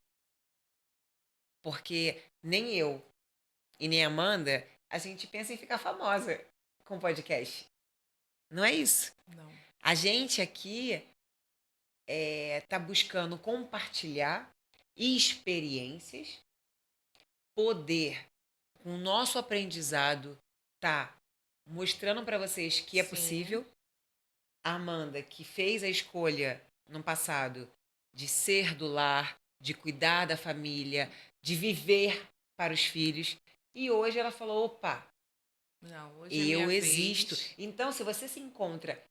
porque nem eu e nem a Amanda, a gente pensa em ficar famosa com podcast. Não é isso. Não. A gente aqui tá buscando compartilhar experiências, poder, com o nosso aprendizado, tá mostrando para vocês que é Sim, possível. A Amanda, que fez a escolha no passado de ser do lar, de cuidar da família, de viver para os filhos, e hoje ela falou: opa, não. Hoje é minha eu existo. vez. Então, se você se encontra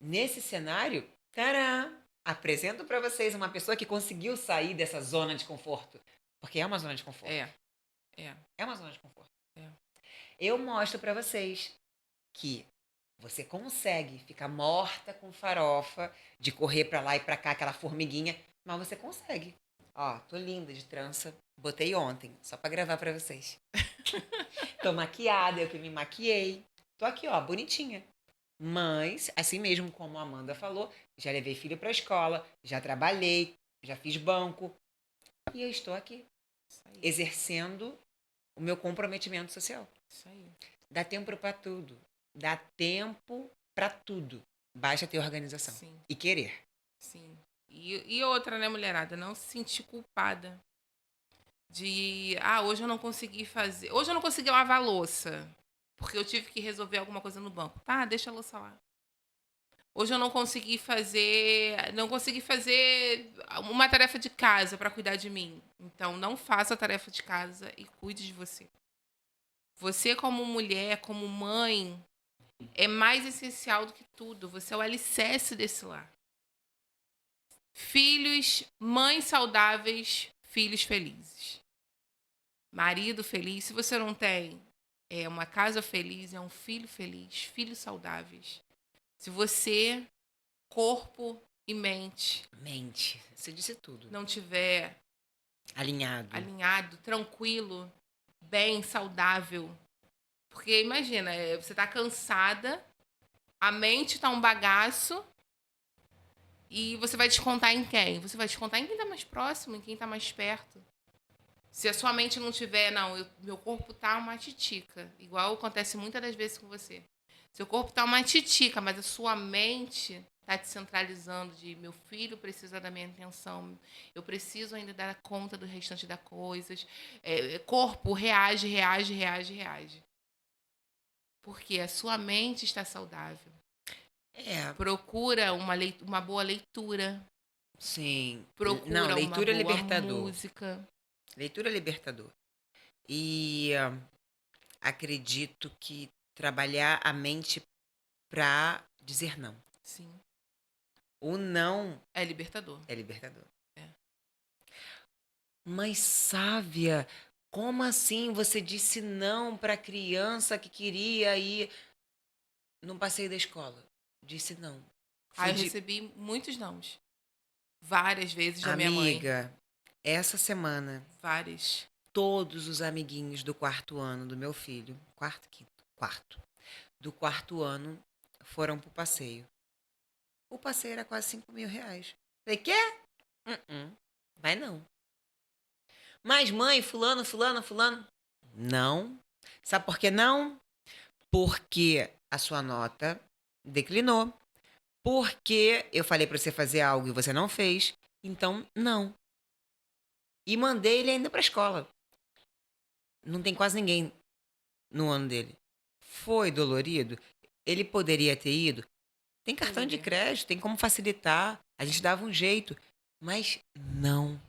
nesse cenário, tará, apresento para vocês uma pessoa que conseguiu sair dessa zona de conforto. Porque é uma zona de conforto. É, é, É uma zona de conforto. é. Eu mostro para vocês que você consegue ficar morta com farofa, de correr pra lá e pra cá, aquela formiguinha, mas você consegue. Ó, tô linda de trança. Botei ontem, só pra gravar pra vocês. Tô maquiada, eu que me maquiei. Tô aqui, ó, bonitinha. Mas, assim mesmo como a Amanda falou, já levei filho para a escola, já trabalhei, já fiz banco e eu estou aqui Isso aí. exercendo o meu comprometimento social. Isso aí. Dá tempo para tudo. Dá tempo para tudo. Basta ter organização Sim, e querer. sim. E outra, né, mulherada? Não se sentir culpada de, hoje eu não consegui fazer. Hoje eu não consegui lavar a louça. Porque eu tive que resolver alguma coisa no banco. Tá, deixa a louça lá. Hoje eu não consegui fazer uma tarefa de casa para cuidar de mim. Então não faça a tarefa de casa e cuide de você. Você como mulher, como mãe, é mais essencial do que tudo. Você é o alicerce desse lar. Filhos, mães saudáveis, filhos felizes. Marido feliz. Se você não tem uma casa feliz, é um filho feliz, filhos saudáveis. Se você, corpo e mente, Mente. Você disse tudo. não tiver Alinhado. alinhado, tranquilo, bem, saudável. Porque imagina, você tá cansada, a mente tá um bagaço e você vai descontar em quem? Você vai descontar em quem tá mais próximo, em quem tá mais perto. Se a sua mente não tiver, não, meu corpo tá uma titica, igual acontece muitas das vezes com você. Seu corpo tá uma titica, mas a sua mente tá te centralizando de meu filho precisa da minha atenção, eu preciso ainda dar conta do restante das coisas. Corpo reage, reage, reage, reage. Porque a sua mente está saudável. É, Procura uma boa leitura. sim. Não, Procura uma leitura é boa libertador. música. Leitura é libertador. E acredito que trabalhar a mente pra dizer não. Sim, O não é libertador. é libertador. É. Mas Sávia, como assim você disse não pra criança que queria ir num passeio da escola? Disse não. Foi Eu de recebi muitos nãos. Várias vezes da minha mãe. amiga. Essa semana, Várias. todos os amiguinhos do quarto ano do meu filho, quarto, quinto, quarto, do quarto ano, foram pro passeio. O passeio era quase R$ 5.000. Falei, quer? Vai não. Mas mãe, fulano, fulano, fulano. Não. Sabe por que não? Porque a sua nota declinou. Porque eu falei pra você fazer algo e você não fez. Então, não. E mandei ele ainda pra escola. Não tem quase ninguém no ano dele. Foi dolorido? Ele poderia ter ido? Tem cartão de Poderia. crédito, tem como facilitar. A gente dava um jeito. Mas não.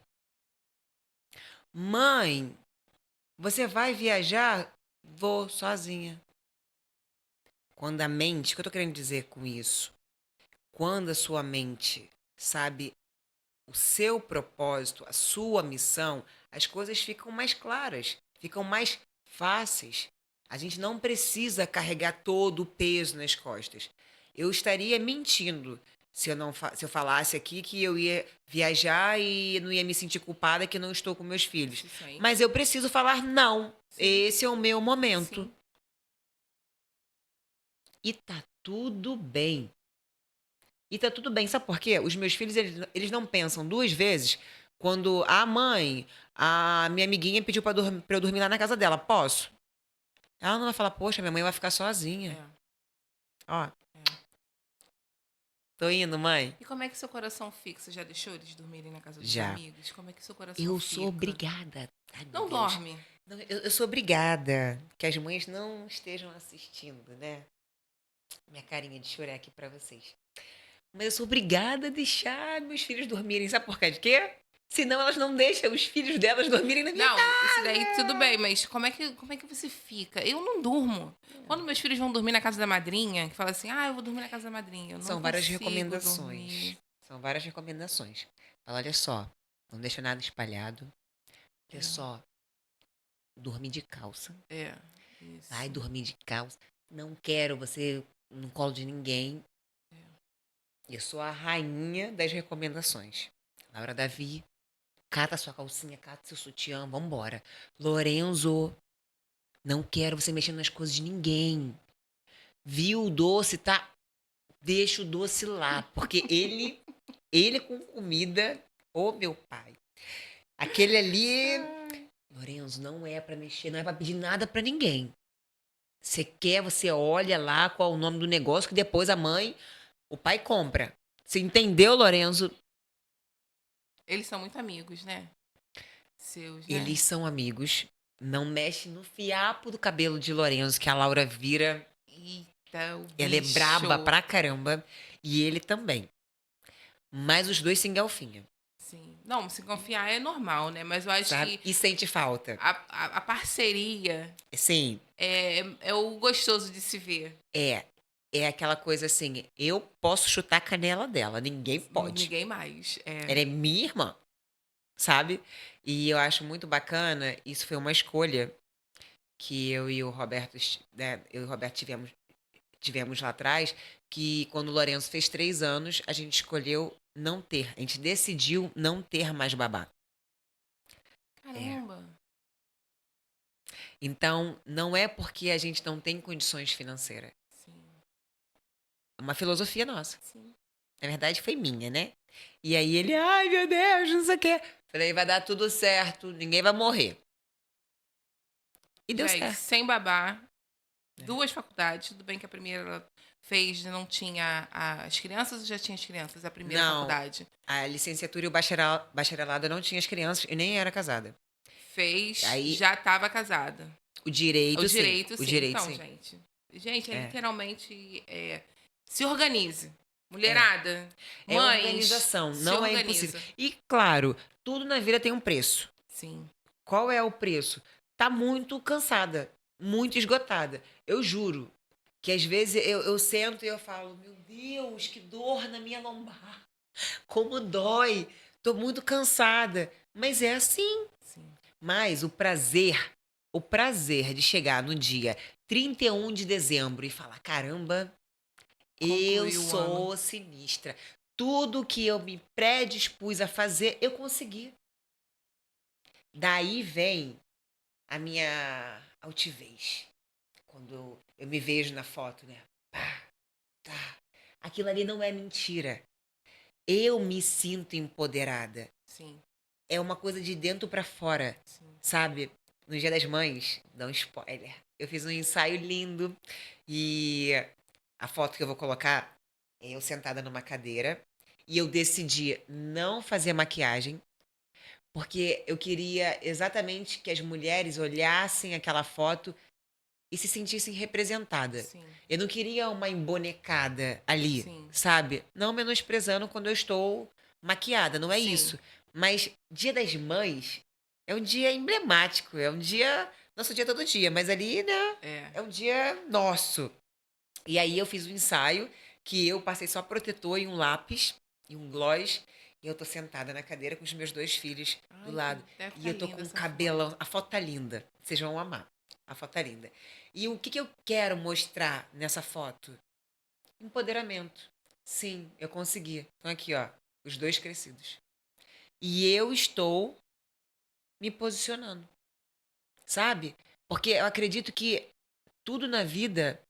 Mãe, você vai viajar? Vou sozinha. Quando a mente, o que eu tô querendo dizer com isso? Quando a sua mente sabe o seu propósito, a sua missão, as coisas ficam mais claras, ficam mais fáceis. A gente não precisa carregar todo o peso nas costas. Eu estaria mentindo se eu não se eu falasse aqui que eu ia viajar e não ia me sentir culpada que não estou com meus filhos. Isso aí. Mas eu preciso falar não. Sim. Esse é o meu momento. Sim. E tá tudo bem. E tá tudo bem. Sabe por quê? Os meus filhos, eles não pensam duas vezes quando a mãe, a minha amiguinha pediu pra eu dormir lá na casa dela. Posso? Ela não vai falar, poxa, minha mãe vai ficar sozinha. É. Ó, tô indo, mãe. E como é que seu coração fica? Você já deixou eles dormirem na casa dos Já. amigos? Como é que seu coração Eu fica? sou obrigada. Ai, meu Não Deus. dorme. Não, eu sou obrigada que as mães não estejam assistindo, né? Minha carinha de chorar aqui pra vocês. Mas eu sou obrigada a deixar meus filhos dormirem. Sabe por causa de quê? Senão elas não deixam os filhos delas dormirem na minha Não, casa. isso daí tudo bem, mas como é que você fica? Eu não durmo. Quando meus filhos vão dormir na casa da madrinha, que fala assim, eu vou dormir na casa da madrinha. Eu não São várias consigo recomendações. dormir. São várias recomendações. Fala, olha só, não deixa nada espalhado. Olha só, dormir de calça. Isso. Vai dormir de calça. Não quero você no colo de ninguém. Eu sou a rainha das recomendações. Laura Davi, cata sua calcinha, cata seu sutiã, vambora. Lorenzo, não quero você mexendo nas coisas de ninguém. Viu o doce, tá deixa o doce lá, porque ele com comida, ô meu pai. Aquele ali, Lorenzo, não é pra mexer, não é pra pedir nada pra ninguém. Você quer, você olha lá qual é o nome do negócio, que depois o pai compra. Você entendeu, Lorenzo? Eles são muito amigos, né? Seus, né? Eles são amigos. Não mexe no fiapo do cabelo de Lorenzo, que a Laura vira. Eita, o Ela é bicho. braba pra caramba. E ele também. Mas os dois se engalfinham, Sim. Não, se confiar é normal, né? Mas eu acho sabe? que E sente falta. a parceria Sim, é o gostoso de se ver. é. É aquela coisa assim, eu posso chutar a canela dela, ninguém pode. Ninguém mais. É. Ela é minha irmã, sabe? E eu acho muito bacana, isso foi uma escolha que eu e o Roberto, né, eu e o Roberto tivemos lá atrás, que quando o Lourenço fez 3 anos, a gente escolheu não ter. A gente decidiu não ter mais babá. É. Caramba. Então, não é porque a gente não tem condições financeiras. Sim, É uma filosofia nossa. sim. Na verdade, foi minha, né? E aí ele, ai meu Deus, não sei o quê. Falei, vai dar tudo certo, ninguém vai morrer. E deu Gente, certo. sem babá, 2 faculdades. Tudo bem que a primeira ela fez, não tinha as crianças ou já tinha as crianças? A primeira Não, faculdade. a licenciatura e o bacharelado não tinha as crianças e nem era casada. Fez, Aí, já estava casada. o O direito, sim. direito, O sim. direito, Então, sim. gente. Gente, é É, literalmente. Se organize. é. Mulherada, É mães, organização, se não é impossível. organiza. E, claro, tudo na vida tem um preço. Sim. Qual é o preço? Tá muito cansada, muito esgotada. Eu juro que às vezes eu sento e eu falo, meu Deus, que dor na minha lombar. Como dói. Tô muito cansada. Mas é assim. Sim. Mas o prazer de chegar no dia 31 de dezembro e falar, caramba, eu Concluiu o ano. sou sinistra. Tudo que eu me predispus a fazer, eu consegui. Daí vem a minha altivez. Quando eu me vejo na foto, né? Pá, tá. Aquilo ali não é mentira. Eu me sinto empoderada. Sim, É uma coisa de dentro pra fora, sim. sabe? No Dia das Mães, dá um spoiler. Eu fiz um ensaio lindo e a foto que eu vou colocar é eu sentada numa cadeira e eu decidi não fazer maquiagem porque eu queria exatamente que as mulheres olhassem aquela foto e se sentissem representadas. Sim, Eu não queria uma embonecada ali, sim, sabe? Não menosprezando quando eu estou maquiada, não é sim. isso. Mas Dia das Mães é um dia emblemático, é um dia, nosso dia todo dia, mas ali, né, É. é um dia nosso. E aí eu fiz um ensaio que eu passei só protetor e um lápis e um gloss. E eu tô sentada na cadeira com os meus 2 filhos do Ai, lado. deve E ficar eu tô linda com o essa cabelão. foto. A foto tá linda. Vocês vão amar. A foto tá linda. E o que, que eu quero mostrar nessa foto? Empoderamento. Sim, eu consegui. Então aqui, ó. Os dois crescidos. E eu estou me posicionando. Sabe? Porque eu acredito que tudo na vida,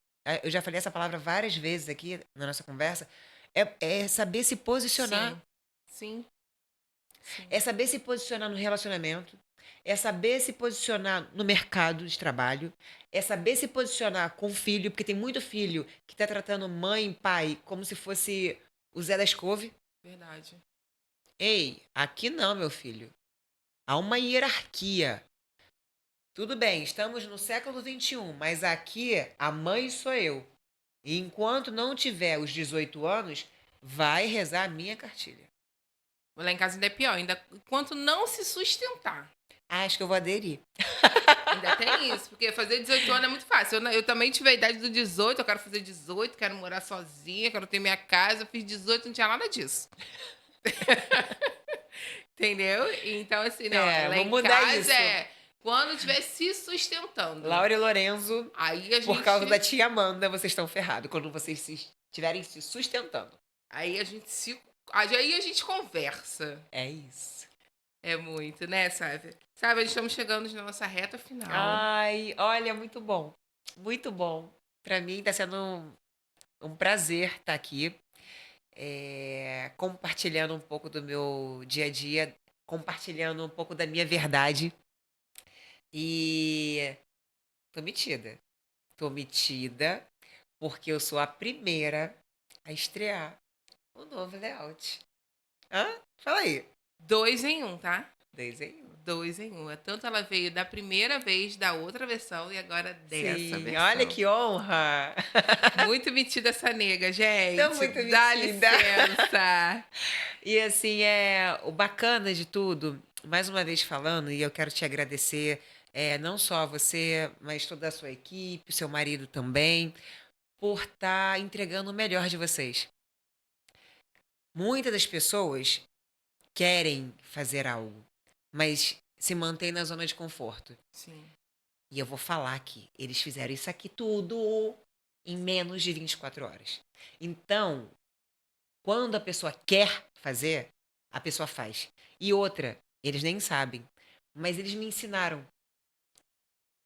eu já falei essa palavra várias vezes aqui na nossa conversa, é saber se posicionar. Sim, sim, sim, É saber se posicionar no relacionamento. É saber se posicionar no mercado de trabalho. É saber se posicionar com o filho, porque tem muito filho que está tratando mãe e pai como se fosse o Zé das Couve. verdade. Ei, aqui não, meu filho. Há uma hierarquia. Tudo bem, estamos no século XXI, mas aqui a mãe sou eu. E enquanto não tiver os 18 anos, vai rezar a minha cartilha. Lá em casa ainda é pior, ainda enquanto não se sustentar. Ah, acho que eu vou aderir. Ainda tem isso, porque fazer 18 anos é muito fácil. Eu também tive a idade do 18, eu quero fazer 18, quero morar sozinha, quero ter minha casa. Eu fiz 18, não tinha nada disso. Entendeu? Então, assim, não, É, lá vou em mudar casa isso. é quando estiver se sustentando. Laura e Lorenzo, Aí a por causa da gente. tia Amanda, vocês estão ferrados quando vocês estiverem se sustentando. Aí a gente se. Aí a gente conversa. É isso. É muito, né, sabe? Sabe, estamos chegando na nossa reta final. Ai, olha, muito bom. Muito bom. Pra mim tá sendo um prazer estar aqui, compartilhando um pouco do meu dia a dia, compartilhando um pouco da minha verdade. E tô metida. Tô metida porque eu sou a primeira a estrear o novo layout. Hã? Fala aí. 2 em 1, tá? 2 em 1. 2 em 1. Tanto ela veio da primeira vez da outra versão e agora dessa Sim, olha versão. que honra. Muito metida essa nega, Tô gente. muito Dá metida. licença. E assim, o bacana de tudo, mais uma vez falando, e eu quero te agradecer, não só a você, mas toda a sua equipe, seu marido também, por estar entregando o melhor de vocês. Muitas das pessoas querem fazer algo, mas se mantém na zona de conforto. Sim. E eu vou falar aqui, eles fizeram isso aqui tudo em menos de 24 horas. Então, quando a pessoa quer fazer, a pessoa faz. E outra, eles nem sabem, mas eles me ensinaram.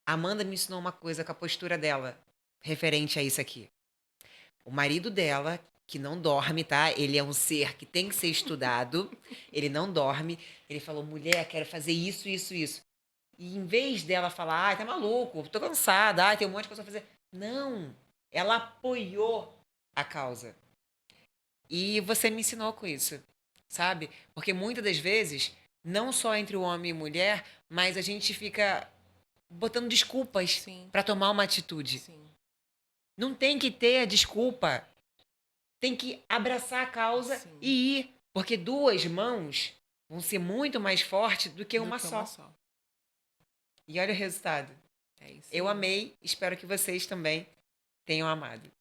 A Amanda me ensinou uma coisa com a postura dela, referente a isso aqui. O marido dela, que não dorme, tá? Ele é um ser que tem que ser estudado. Ele não dorme. Ele falou: mulher, quero fazer isso, isso, isso. E em vez dela falar: ai, tá maluco, tô cansada, ai, tem um monte de coisa pra fazer. Não. Ela apoiou a causa. E você me ensinou com isso, sabe? Porque muitas das vezes, não só entre o homem e mulher, mas a gente fica botando desculpas Sim. pra tomar uma atitude. Sim. Não tem que ter a desculpa. Tem que abraçar a causa Sim. e ir. Porque duas mãos vão ser muito mais fortes do que Do uma que só. uma só. E olha o resultado. É isso Eu aí. amei, espero que vocês também tenham amado.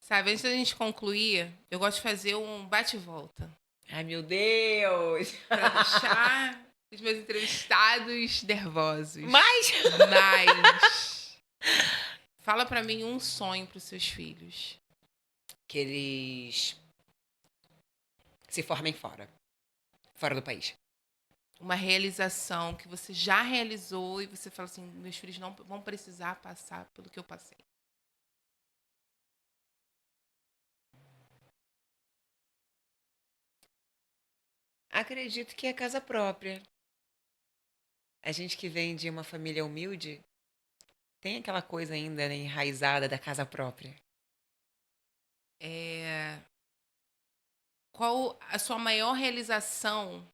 Sabe, antes da gente concluir, eu gosto de fazer um bate-volta. Ai, meu Deus! Pra deixar os meus entrevistados nervosos. Mas Mas fala pra mim um sonho pros seus filhos. que eles se formem fora do país. Uma realização que você já realizou e você fala assim, meus filhos não vão precisar passar pelo que eu passei. Acredito que é casa própria. A gente que vem de uma família humilde tem aquela coisa ainda, né, enraizada da casa própria. É, qual a sua maior realização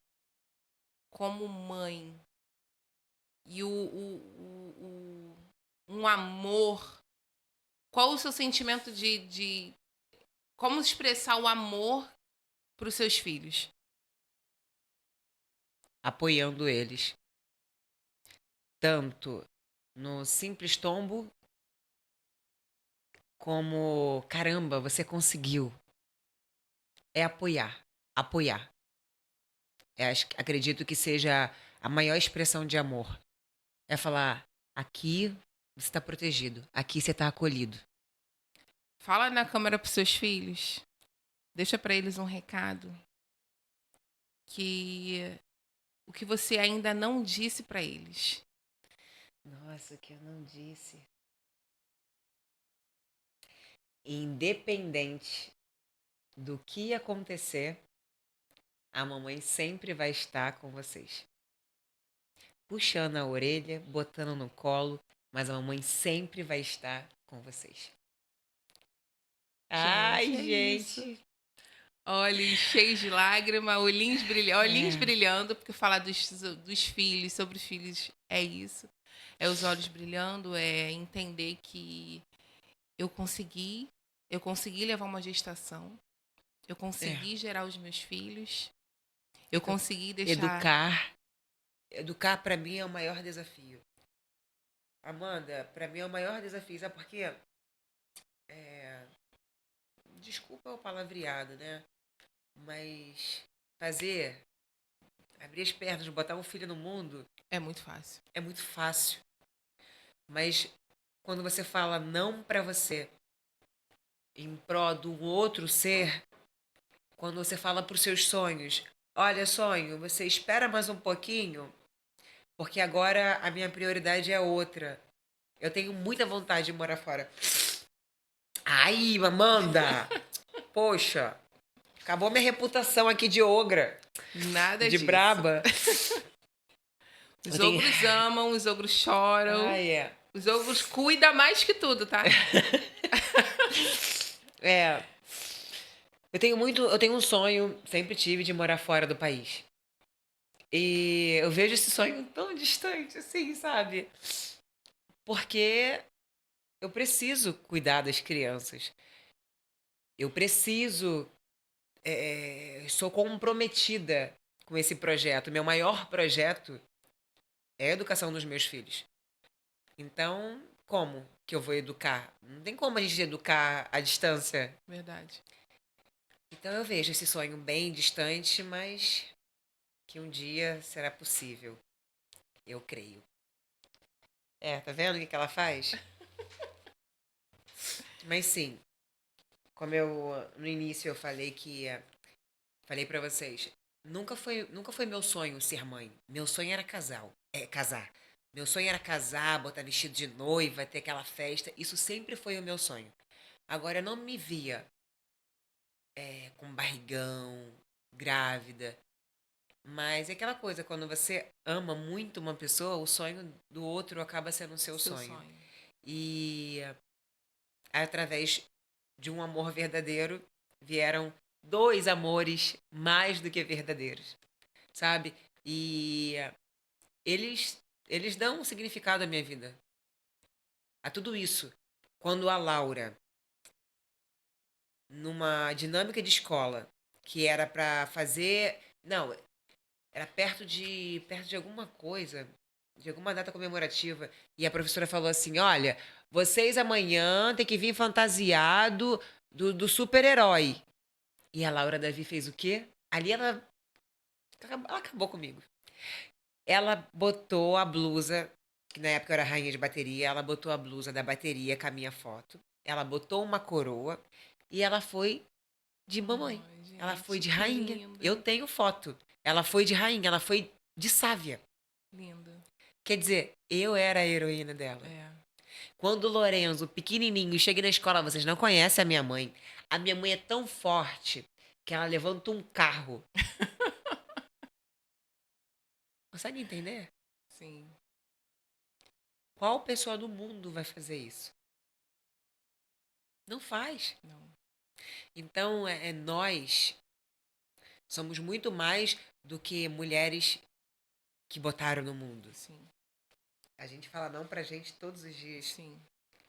como mãe? E um amor. Qual o seu sentimento de como expressar o amor para os seus filhos? Apoiando eles. Tanto no simples tombo, como caramba, você conseguiu. É apoiar. Apoiar. Acredito que seja a maior expressão de amor. É falar: aqui você está protegido, aqui você está acolhido. Fala na câmera para os seus filhos. Deixa para eles um recado que o que você ainda não disse para eles. Nossa, o que eu não disse. Independente do que acontecer, a mamãe sempre vai estar com vocês. Puxando a orelha, botando no colo, mas a mamãe sempre vai estar com vocês. Ai, É isso. gente. Olhos cheios de lágrima, olhinhos É, brilhando, porque falar dos filhos, sobre os filhos, é isso. É os olhos brilhando, é entender que eu consegui levar uma gestação, eu é. consegui gerar os meus filhos, eu Então, consegui deixar. educar. Educar para mim é o maior desafio. Amanda, para mim é o maior desafio. Sabe por quê? É, desculpa o palavreado, né? Mas fazer, abrir as pernas, botar um filho no mundo É muito fácil. é muito fácil. Mas quando você fala não para você, em prol do outro ser, quando você fala para os seus sonhos, olha, sonho, você espera mais um pouquinho, porque agora a minha prioridade é outra. Eu tenho muita vontade de morar fora. Aí, Amanda! Poxa, acabou minha reputação aqui de ogra, Nada de disso. braba. Os Eu tenho- ogros amam, os ogros choram. Ai, é. Os ogros cuidam mais que tudo, tá? É. Eu tenho um sonho, sempre tive, de morar fora do país. E eu vejo esse sonho tão distante, assim, sabe? Porque eu preciso cuidar das crianças. Eu preciso. Sou comprometida com esse projeto. Meu maior projeto é a educação dos meus filhos. Então, como que eu vou educar? Não tem como a gente educar à distância. Verdade. Então eu vejo esse sonho bem distante, mas que um dia será possível. Eu creio. Tá vendo o que ela faz? Mas sim, como eu no início eu falei falei pra vocês, nunca foi meu sonho ser mãe. Meu sonho era casar. Meu sonho era casar, botar vestido de noiva, ter aquela festa. Isso sempre foi o meu sonho. Agora eu não me via com barrigão, grávida. Mas é aquela coisa, quando você ama muito uma pessoa, o sonho do outro acaba sendo o seu Seu sonho. sonho. E através de um amor verdadeiro vieram dois amores mais do que verdadeiros, sabe? E eles dão um significado à minha vida, a tudo isso. Quando a Laura, numa dinâmica de escola, que era para fazer, não, era perto de alguma coisa, de alguma data comemorativa, e a professora falou assim: "Olha, vocês amanhã têm que vir fantasiado do super-herói". E a Laura Davi fez o quê? Ali ela acabou comigo. Ela botou a blusa, que na época eu era rainha de bateria, ela botou a blusa da bateria com a minha foto. Ela botou uma coroa e ela foi de mamãe. Ai, Ela foi gente, de que rainha. lindo. Eu tenho foto. Ela foi de rainha, ela foi de Sávia. Lindo. Quer dizer, eu era a heroína dela. É. Quando o Lorenzo, pequenininho, chega na escola, vocês não conhecem a minha mãe. A minha mãe é tão forte que ela levanta um carro. Consegue entender? Sim. Qual pessoa do mundo vai fazer isso? Não faz. Não. Então, nós somos muito mais do que mulheres que botaram no mundo. Sim. A gente fala não pra gente todos os dias Sim.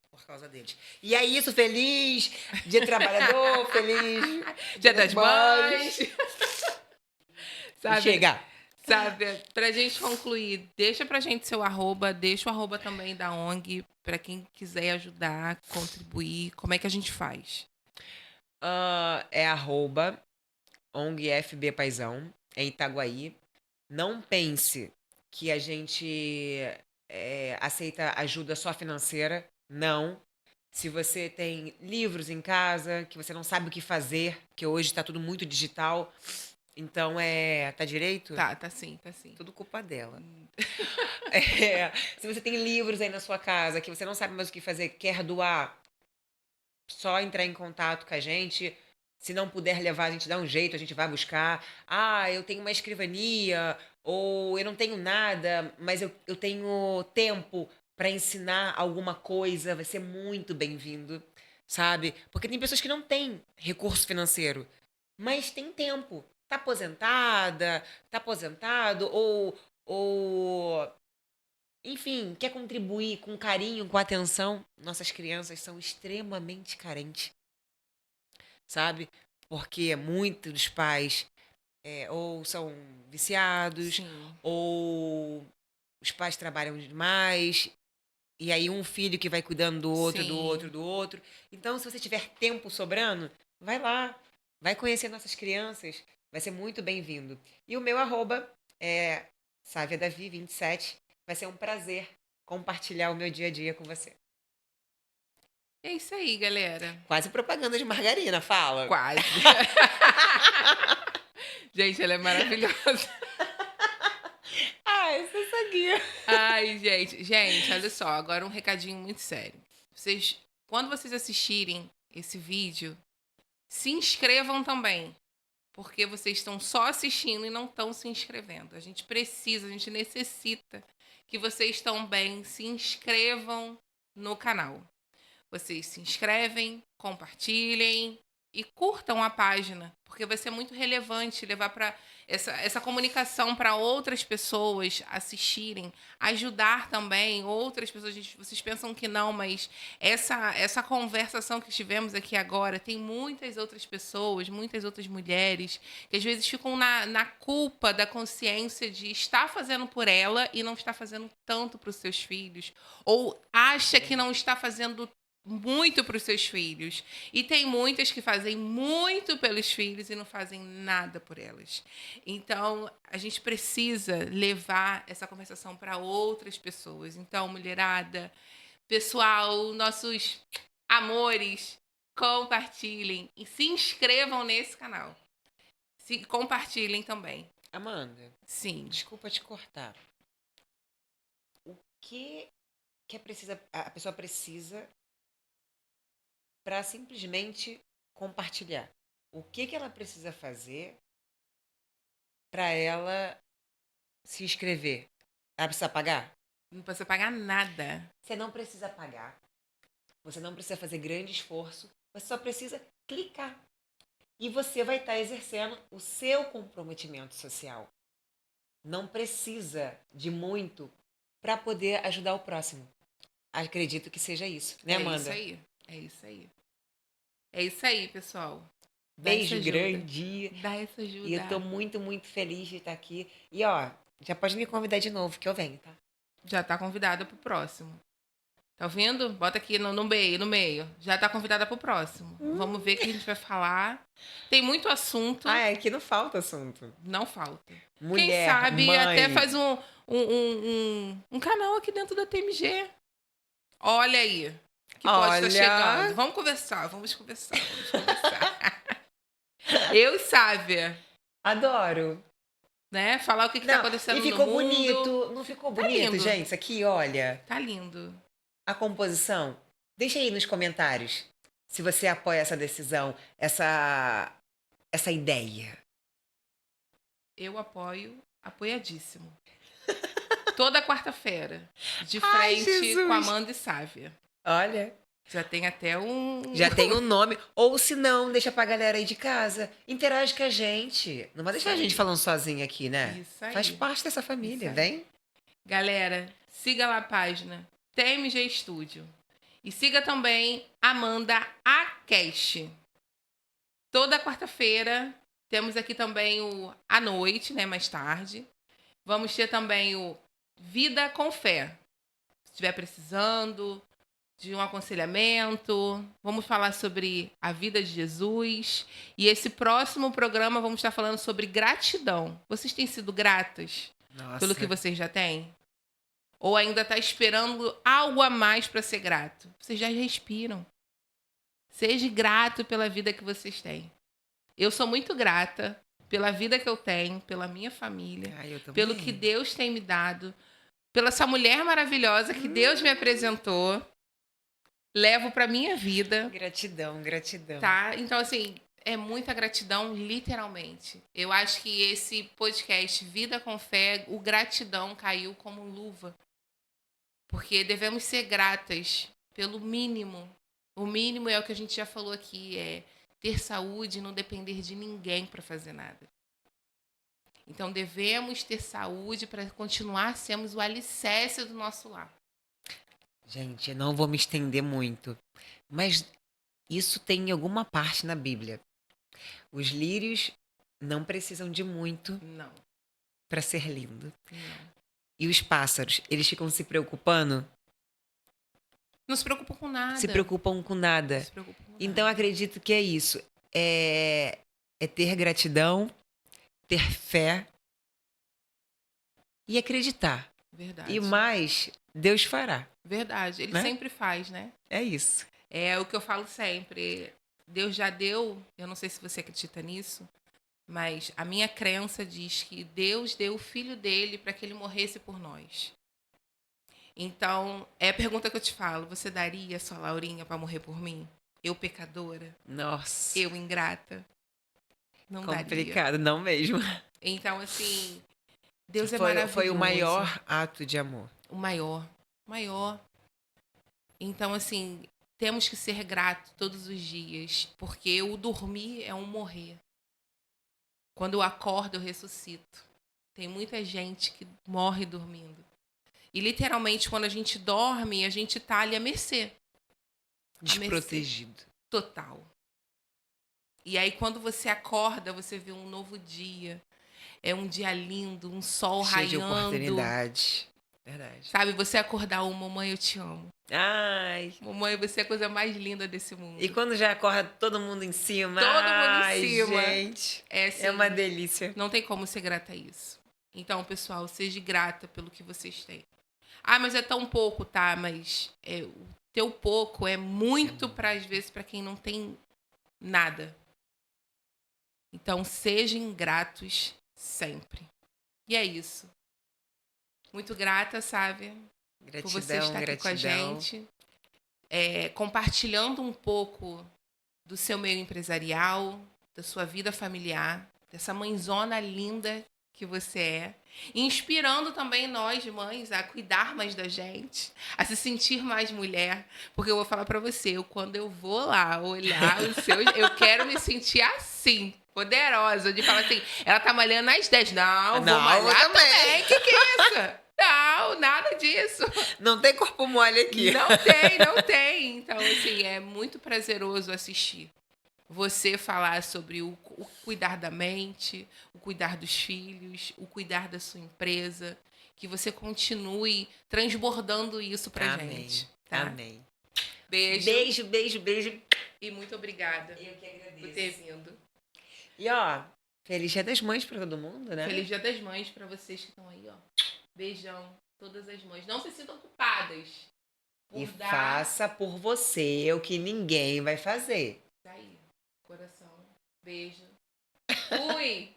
por causa deles. E é isso, feliz Dia do Trabalhador, feliz Dia das Mães. Sabe? Chega! Sabe, pra gente concluir, deixa pra gente seu arroba, deixa o arroba também da ONG, pra quem quiser ajudar, contribuir, como é que a gente faz? É arroba ONGFB Paizão, é Itaguaí. Não pense que a gente aceita ajuda só financeira. Não. Se você tem livros em casa, que você não sabe o que fazer, que hoje está tudo muito digital, então tá direito? Tá sim, tá sim. Tudo culpa dela. Se você tem livros aí na sua casa que você não sabe mais o que fazer, quer doar, só entrar em contato com a gente. Se não puder levar, a gente dá um jeito, a gente vai buscar. Ah, eu tenho uma escrivania, ou eu não tenho nada, mas eu tenho tempo para ensinar alguma coisa, vai ser muito bem-vindo, sabe? Porque tem pessoas que não têm recurso financeiro, mas tem tempo. Tá aposentada, tá aposentado, ou enfim, quer contribuir com carinho, com atenção. Nossas crianças são extremamente carentes, sabe? Porque muitos dos pais ou são viciados, Sim, ou os pais trabalham demais, e aí um filho que vai cuidando do outro, do outro, sim. do outro. Então, se você tiver tempo sobrando, vai lá, vai conhecer nossas crianças, vai ser muito bem-vindo. E o meu arroba é SáviaDavi27. Vai ser um prazer compartilhar o meu dia a dia com você. É isso aí, galera. Quase propaganda de margarina, fala. Quase. Gente, ela é maravilhosa. Ai, você sabia. Ai, gente. Gente, olha só, agora um recadinho muito sério. Quando vocês assistirem esse vídeo, se inscrevam também. Porque vocês estão só assistindo e não estão se inscrevendo. A gente necessita que vocês também se inscrevam no canal. Vocês se inscrevem, compartilhem e curtam a página, porque vai ser muito relevante levar para essa comunicação para outras pessoas assistirem, ajudar também outras pessoas. Vocês pensam que não, mas essa conversação que tivemos aqui agora, tem muitas outras pessoas, muitas outras mulheres, que às vezes ficam na culpa da consciência de estar fazendo por ela e não estar fazendo tanto para os seus filhos, ou acha que não está fazendo muito para os seus filhos. E tem muitas que fazem muito pelos filhos e não fazem nada por elas. Então, a gente precisa levar essa conversação para outras pessoas. Então, mulherada, pessoal, nossos amores, compartilhem e se inscrevam nesse canal. Compartilhem também. Amanda, Sim. desculpa te cortar. O que a pessoa precisa para simplesmente compartilhar? O que ela precisa fazer para ela se inscrever? Ela precisa pagar? Não precisa pagar nada. Você não precisa pagar. Você não precisa fazer grande esforço. Você só precisa clicar. E você vai estar exercendo o seu comprometimento social. Não precisa de muito para poder ajudar o próximo. Acredito que seja isso, né, Amanda? É isso aí. É isso aí. É isso aí, pessoal. Beijo grande. Dá essa ajuda. E eu tô muito, muito feliz de estar aqui. E ó, já pode me convidar de novo, que eu venho, tá? Já tá convidada pro próximo. Tá ouvindo? Bota aqui no meio. Já tá convidada pro próximo. Vamos ver o que a gente vai falar. Tem muito assunto. Ah, é que não falta assunto. Não falta. Mulher, quem sabe mãe. até faz um canal aqui dentro da TMG. Olha aí. Que pode estar chegando. Vamos conversar. Eu e Sávia. Adoro. Né? Falar o que tá acontecendo no mundo. E ficou bonito. Não ficou bonito, lindo. gente? Isso aqui, olha. Tá lindo. A composição. Deixa aí nos comentários se você apoia essa decisão, essa ideia. Eu apoio, apoiadíssimo. Toda quarta-feira, de Ai, frente Jesus. com Amanda e Sávia. Olha. Já tem até um... Já tem um nome. Ou se não, deixa pra galera aí de casa. Interage com a gente. Não vai deixar a gente falando sozinha aqui, né? Isso aí. Faz parte dessa família, vem. Galera, siga lá a página TMG Studio. E siga também Amanda Acast. Toda quarta-feira temos aqui também o à noite, né, mais tarde. Vamos ter também o Vida com Fé. Se estiver precisando de um aconselhamento, vamos falar sobre a vida de Jesus. E esse próximo programa vamos estar falando sobre gratidão. Vocês têm sido gratas pelo que vocês já têm? Ou ainda está esperando algo a mais para ser grato? Vocês já respiram. Seja grato pela vida que vocês têm. Eu sou muito grata pela vida que eu tenho, pela minha família, pelo que Deus tem me dado, pela essa mulher maravilhosa que Deus me apresentou. Levo para minha vida. Gratidão. Tá? Então, assim, é muita gratidão, literalmente. Eu acho que esse podcast Vida com Fé, o gratidão caiu como luva. Porque devemos ser gratas pelo mínimo. O mínimo é o que a gente já falou aqui, é ter saúde e não depender de ninguém para fazer nada. Então, devemos ter saúde para continuar sermos o alicerce do nosso lar. Gente, eu não vou me estender muito, mas isso tem em alguma parte na Bíblia. Os lírios não precisam de muito para ser lindo. Não. E os pássaros, eles ficam se preocupando? Não se preocupam com nada. Se preocupam com nada. Então, acredito que é isso. É ter gratidão, ter fé e acreditar. Verdade. E mais, Deus fará. Verdade. Ele sempre faz, né? É isso. É o que eu falo sempre. Deus já deu, eu não sei se você acredita nisso, mas a minha crença diz que Deus deu o filho dele para que ele morresse por nós. Então, é a pergunta que eu te falo. Você daria a sua Laurinha para morrer por mim? Eu pecadora, Nossa, eu ingrata, não daria. complicado, não mesmo. Então, assim, Deus é Foi maravilhoso. o maior ato de amor. O maior, maior. Então, assim, temos que ser gratos todos os dias, porque o dormir é um morrer. Quando eu acordo, eu ressuscito. Tem muita gente que morre dormindo. E literalmente, quando a gente dorme, a gente tá ali à mercê. Desprotegido. Total. E aí, quando você acorda, você vê um novo dia. É um dia lindo, um sol Cheio de raiando. oportunidade. Verdade. Sabe, você acordar, mamãe, eu te amo. Ai. Mamãe, você é a coisa mais linda desse mundo. E quando já acorda todo mundo em cima. Todo mundo em Ai, cima. gente. Assim, É uma delícia. não tem como ser grata a isso. Então, pessoal, seja grata pelo que vocês têm. Ah, mas é tão pouco, tá? Mas o teu pouco é muito, às vezes, para quem não tem nada. Então, sejam gratos sempre. E é isso. Muito grata, sabe? Por você Gratidão, estar aqui com a gratidão. gente. Compartilhando um pouco do seu meio empresarial, da sua vida familiar, dessa mãezona linda que você é. Inspirando também nós, mães, a cuidar mais da gente, a se sentir mais mulher. Porque eu vou falar pra você, quando eu vou lá olhar os seus, eu quero me sentir assim, poderosa, de falar assim, ela tá malhando às 10. Não, vou Não, eu malhar também. também. Que é isso? Não, nada disso. Não tem corpo mole aqui. Não tem, não tem. Então, assim, é muito prazeroso assistir. Você falar sobre o cuidar da mente, o cuidar dos filhos, o cuidar da sua empresa. Que você continue transbordando isso pra gente. Tá? Amém. Beijo. Beijo, beijo, beijo. E muito obrigada Eu que agradeço. por ter vindo. E ó, feliz Dia das Mães pra todo mundo, né? Feliz Dia das Mães pra vocês que estão aí, ó. Beijão. Todas as mães. Não se sintam culpadas. E faça por você o que ninguém vai fazer. Tá aí. Coração. Beijo. Fui!